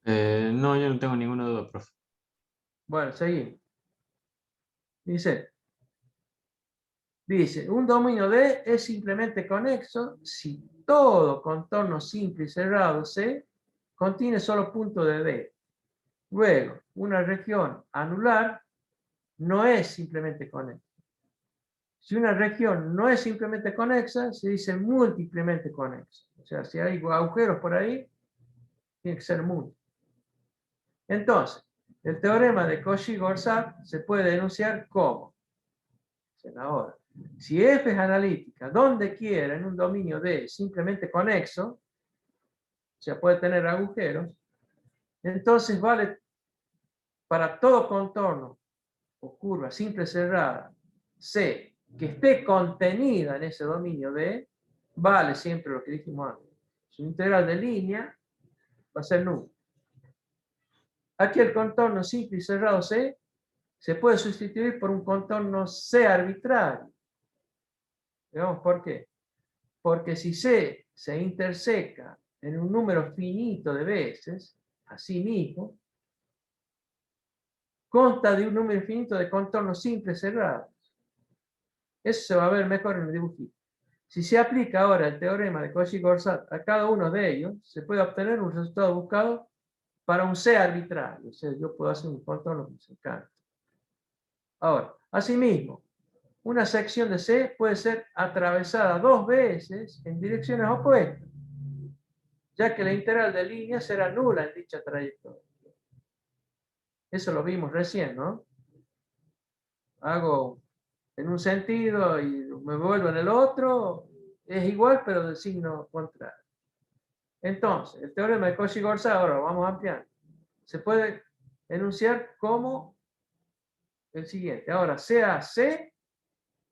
No, yo no tengo ninguna duda, profe. Bueno, seguimos. Dice, un dominio D es simplemente conexo si todo contorno simple y cerrado C contiene solo puntos de D. Luego, una región anular no es simplemente conexa. Si una región no es simplemente conexa, se dice múltiplemente conexa. O sea, si hay agujeros por ahí, tiene que ser múltiple. Entonces, el teorema de Cauchy-Gortzat se puede enunciar como, ahora, si F es analítica, donde quiera, en un dominio D simplemente conexo, o sea, puede tener agujeros, entonces vale para todo contorno o curva simple cerrada C que esté contenida en ese dominio D, vale siempre lo que dijimos antes. Su integral de línea va a ser nula. Aquí el contorno simple y cerrado C se puede sustituir por un contorno C arbitrario. Digamos, ¿por qué? Porque si C se interseca en un número finito de veces, así mismo, consta de un número infinito de contornos simples cerrados. Eso se va a ver mejor en el dibujito. Si se aplica ahora el teorema de Cauchy-Gortzat a cada uno de ellos, se puede obtener un resultado buscado para un C arbitrario. O sea, yo puedo hacer un contorno cercano. Ahora, asimismo, una sección de C puede ser atravesada dos veces en direcciones opuestas, ya que la integral de línea será nula en dicha trayectoria. Eso lo vimos recién, ¿no? Hago en un sentido y me vuelvo en el otro, es igual, pero del signo contrario. Entonces, el teorema de Cauchy-Gortzat, ahora lo vamos a ampliar, se puede enunciar como el siguiente. Ahora, sea C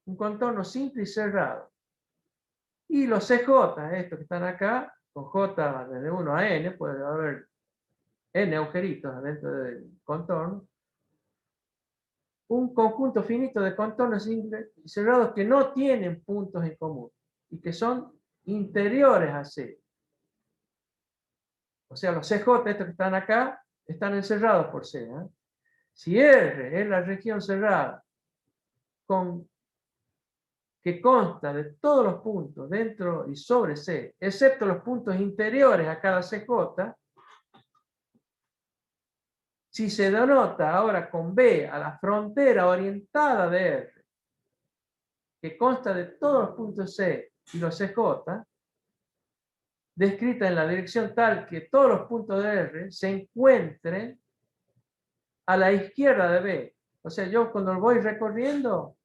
un contorno simple y cerrado. Y los CJ, estos que están acá, con J desde 1 a N, puede haber N agujeritos dentro del contorno, un conjunto finito de contornos simples y cerrados que no tienen puntos en común y que son interiores a C. O sea, los CJ, estos que están acá, están encerrados por C. Si R es la región cerrada que consta de todos los puntos dentro y sobre C, excepto los puntos interiores a cada CJ, si se denota ahora con B a la frontera orientada de R, que consta de todos los puntos C y los CJ, descrita en la dirección tal que todos los puntos de R se encuentren a la izquierda de B. O sea, yo cuando voy recorriendo,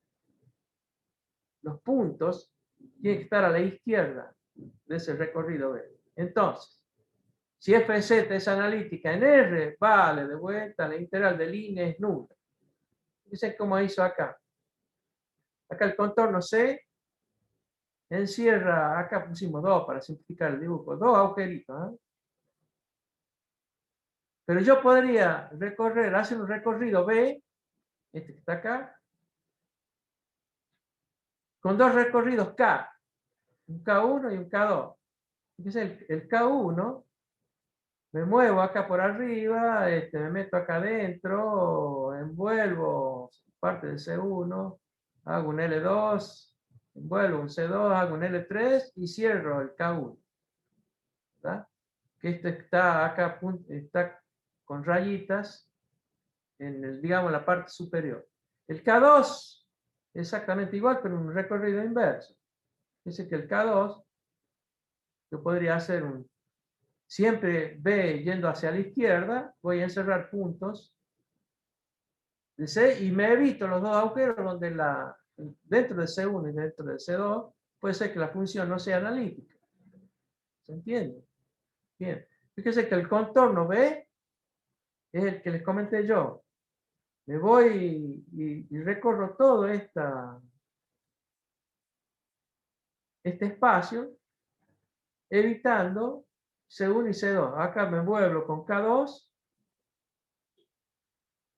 los puntos tienen que estar a la izquierda de ese recorrido B. Entonces, si f de z es analítica en R, vale, de vuelta, la integral de línea es nula. Fíjense cómo hizo acá. Acá el contorno C encierra, acá pusimos 2 para simplificar el dibujo, 2 agujeritos. Pero yo podría recorrer, hacer un recorrido B, este que está acá, con 2 recorridos K, un K1 y un K2. Fíjense, el K1, me muevo acá por arriba, me meto acá adentro, envuelvo parte del C1, hago un L2, envuelvo un C2, hago un L3 y cierro el K1. ¿Verdad? Que esto está acá, está con rayitas en el, digamos, la parte superior. El K2 exactamente igual, pero un recorrido inverso. Dice que el K2 yo podría hacer un siempre B yendo hacia la izquierda, voy a encerrar puntos de C y me evito los dos agujeros donde dentro de C1 y dentro de C2 puede ser que la función no sea analítica. ¿Se entiende? Bien. Fíjense que el contorno B es el que les comenté yo. Me voy y recorro todo este espacio evitando C1 y C2. Acá me vuelvo con K2.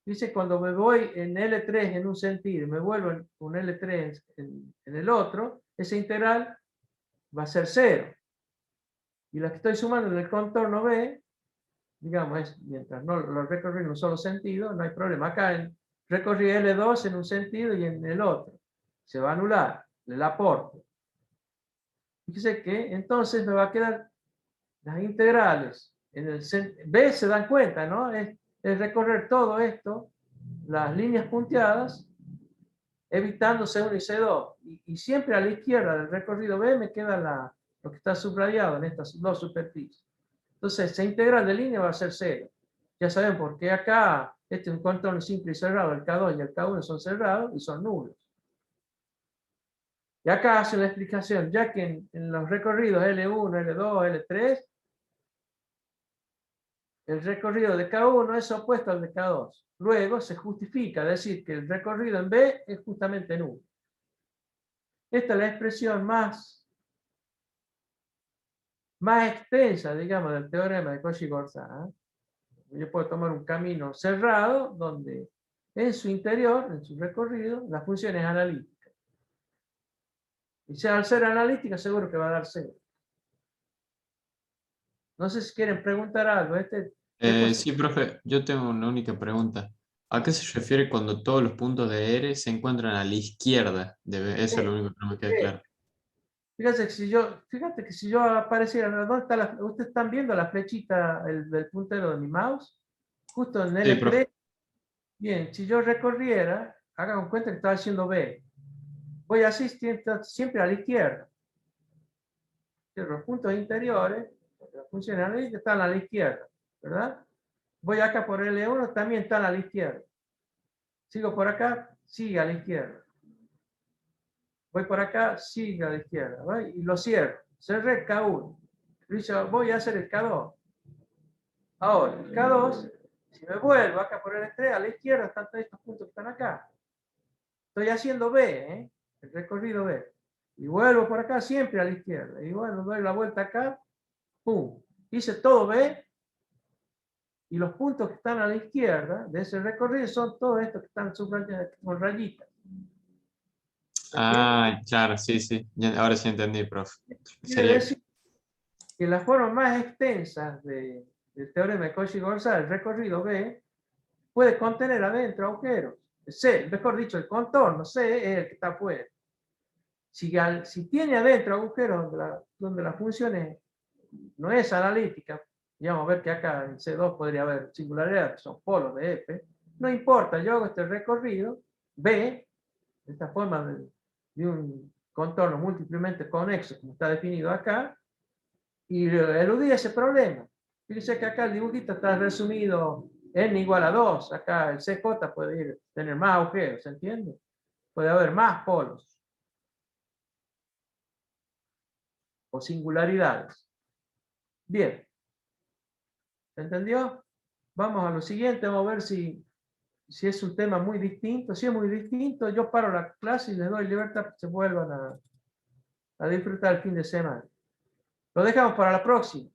Dice cuando me voy en L3 en un sentido, me vuelvo con L3 en el otro, esa integral va a ser 0. Y la que estoy sumando en el contorno B, digamos, es mientras no lo recorrí en un solo sentido, no hay problema. Acá recorrí L2 en un sentido y en el otro. Se va a anular el aporte. Fíjese que entonces me va a quedar las integrales. En el B se dan cuenta, ¿no? Es recorrer todo esto, las líneas punteadas, evitando C1 y C2. Y siempre a la izquierda del recorrido B me queda lo que está subrayado en estas dos superficies. Entonces, esa integral de línea va a ser 0. Ya saben por qué acá este es un contorno simple y cerrado, el K2 y el K1 son cerrados y son nulos. Y acá hace la explicación, ya que en los recorridos L1, L2, L3, el recorrido de K1 es opuesto al de K2. Luego se justifica decir que el recorrido en B es justamente nulo. Esta es la expresión más extensa, digamos, del teorema de Cauchy-González. Yo puedo tomar un camino cerrado donde en su interior, en su recorrido, la función es analítica. Y si al ser analítica, seguro que va a dar 0. No sé si quieren preguntar algo. Sí, profe, yo tengo una única pregunta. ¿A qué se refiere cuando todos los puntos de R se encuentran a la izquierda de B? Eso es lo único que no me queda claro. Fíjate que si yo apareciera, ¿dónde está ustedes están viendo la flechita del puntero de mi mouse? Justo en Sí, L3. profe. Bien, si yo recorriera, hagan cuenta que estaba haciendo B. Voy así siempre a la izquierda. Los puntos interiores, las funciones analíticas están a la izquierda, ¿verdad? Voy acá por L1, también están a la izquierda. Sigo por acá, sigue a la izquierda. Voy por acá, sigue a la izquierda, ¿vale? Y lo cierro. Cerré el K1. Voy a hacer el K2. Ahora, el K2, si me vuelvo acá por L3, a la izquierda están todos estos puntos que están acá. Estoy haciendo B, el recorrido B. Y vuelvo por acá siempre a la izquierda. Y bueno, doy la vuelta acá, pum. Hice todo B. Y los puntos que están a la izquierda de ese recorrido son todos estos que están subrayados con rayitas. Ah, claro, sí, sí. Ahora sí entendí, profe. Quiere Sería... decir que la forma más extensa del teorema de Cauchy-González, el recorrido B, puede contener adentro agujeros. C, mejor dicho, el contorno C es el que está afuera. Si tiene adentro agujeros donde la función no es analítica, y vamos a ver que acá en C2 podría haber singularidades, que son polos de F, no importa, yo hago este recorrido, B, de esta forma de un contorno múltiplemente conexo, como está definido acá, y eludí ese problema. Fíjense que acá el dibujito está resumido n igual a 2, acá el CJ puede tener más agujeros, ¿se entiende? Puede haber más polos o singularidades. Bien, ¿se entendió? Vamos a lo siguiente, vamos a ver si es un tema muy distinto. Si es muy distinto, yo paro la clase y les doy libertad para que se vuelvan a disfrutar el fin de semana. Lo dejamos para la próxima.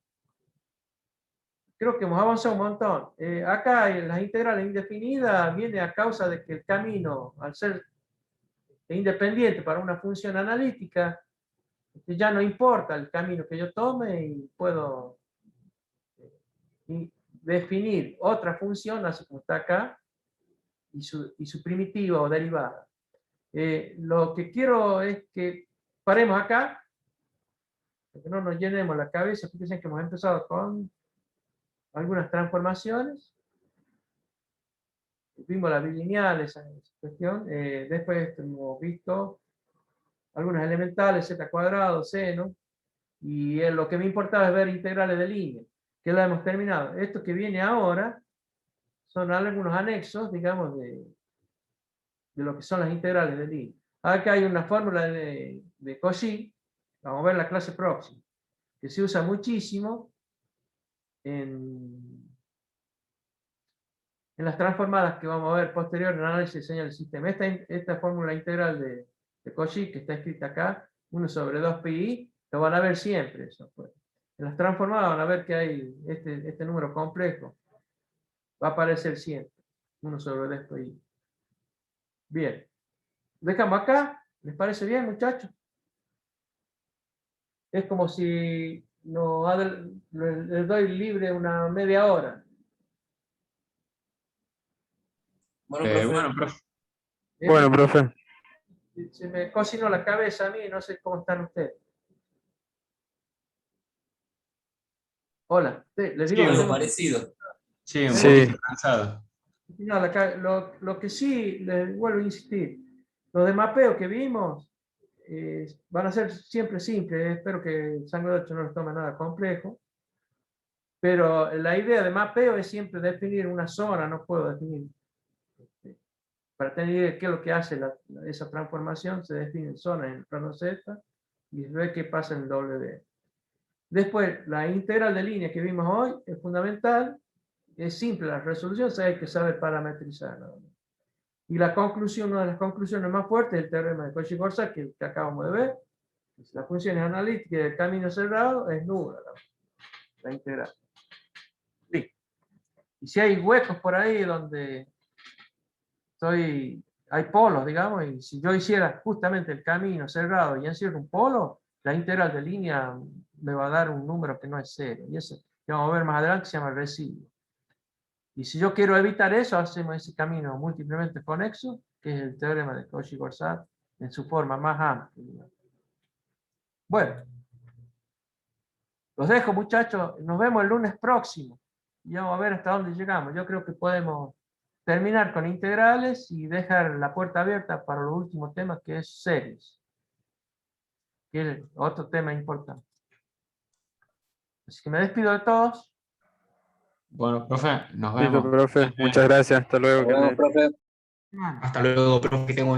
Creo que hemos avanzado un montón. Acá en las integrales indefinidas viene a causa de que el camino, al ser independiente para una función analítica, ya no importa el camino que yo tome y puedo definir otra función, así como está acá, y su primitiva o derivada. Lo que quiero es que paremos acá, para que no nos llenemos la cabeza. Fíjense que hemos empezado con algunas transformaciones. Vimos la bilineal, esa cuestión. Después hemos visto algunas elementales, z cuadrado, seno. Y lo que me importaba es ver integrales de línea, que lo hemos terminado. Esto que viene ahora son algunos anexos, digamos, de lo que son las integrales de línea. Acá hay una fórmula de Cauchy, vamos a ver la clase próxima, que se usa muchísimo en las transformadas que vamos a ver posterior en análisis de señal del sistema. Esta fórmula integral de Cauchy, que está escrita acá, 1 sobre 2pi, lo van a ver siempre. Eso, pues. En las transformadas van a ver que hay este número complejo. Va a aparecer siempre. 1 sobre 2pi. Bien. Dejamos acá. ¿Les parece bien, muchachos? Es como si les doy libre una media hora. Bueno, profe. Bueno, profe. Bueno, profe. Se me cocinó la cabeza a mí, no sé cómo están ustedes. Hola, les digo. Sí, algo parecido. Sí, un Sí. poquito cansado. No, lo que sí, les vuelvo a insistir, los de mapeo que vimos van a ser siempre simples. Espero que Sangre 8 no les tome nada complejo. Pero la idea de mapeo es siempre definir una zona, no puedo definir. Para tener idea de qué es lo que hace esa transformación, se define zona en el plano Z y se ve qué pasa en el W. Después, la integral de línea que vimos hoy es fundamental. Es simple la resolución, hay que saber parametrizarla. Y la conclusión, una de las conclusiones más fuertes es el teorema de Cauchy-Corsat, que acabamos de ver. La función analítica del camino cerrado es nula, la integral. Listo. Y si hay huecos por ahí donde hay polos, digamos, y si yo hiciera justamente el camino cerrado y encierro un polo, la integral de línea me va a dar un número que no es cero. Y eso que vamos a ver más adelante se llama residuo. Y si yo quiero evitar eso, hacemos ese camino múltiplemente conexo, que es el teorema de Cauchy-Corsat en su forma más amplia. Bueno, los dejo, muchachos. Nos vemos el lunes próximo. Y vamos a ver hasta dónde llegamos. Yo creo que podemos terminar con integrales y dejar la puerta abierta para los últimos temas, que es series, que es otro tema importante. Así que me despido de todos. Bueno, profe, nos Listo, vemos. profe. Muchas gracias. Hasta luego. Nos vemos, profe. Hasta luego, profe, que tengo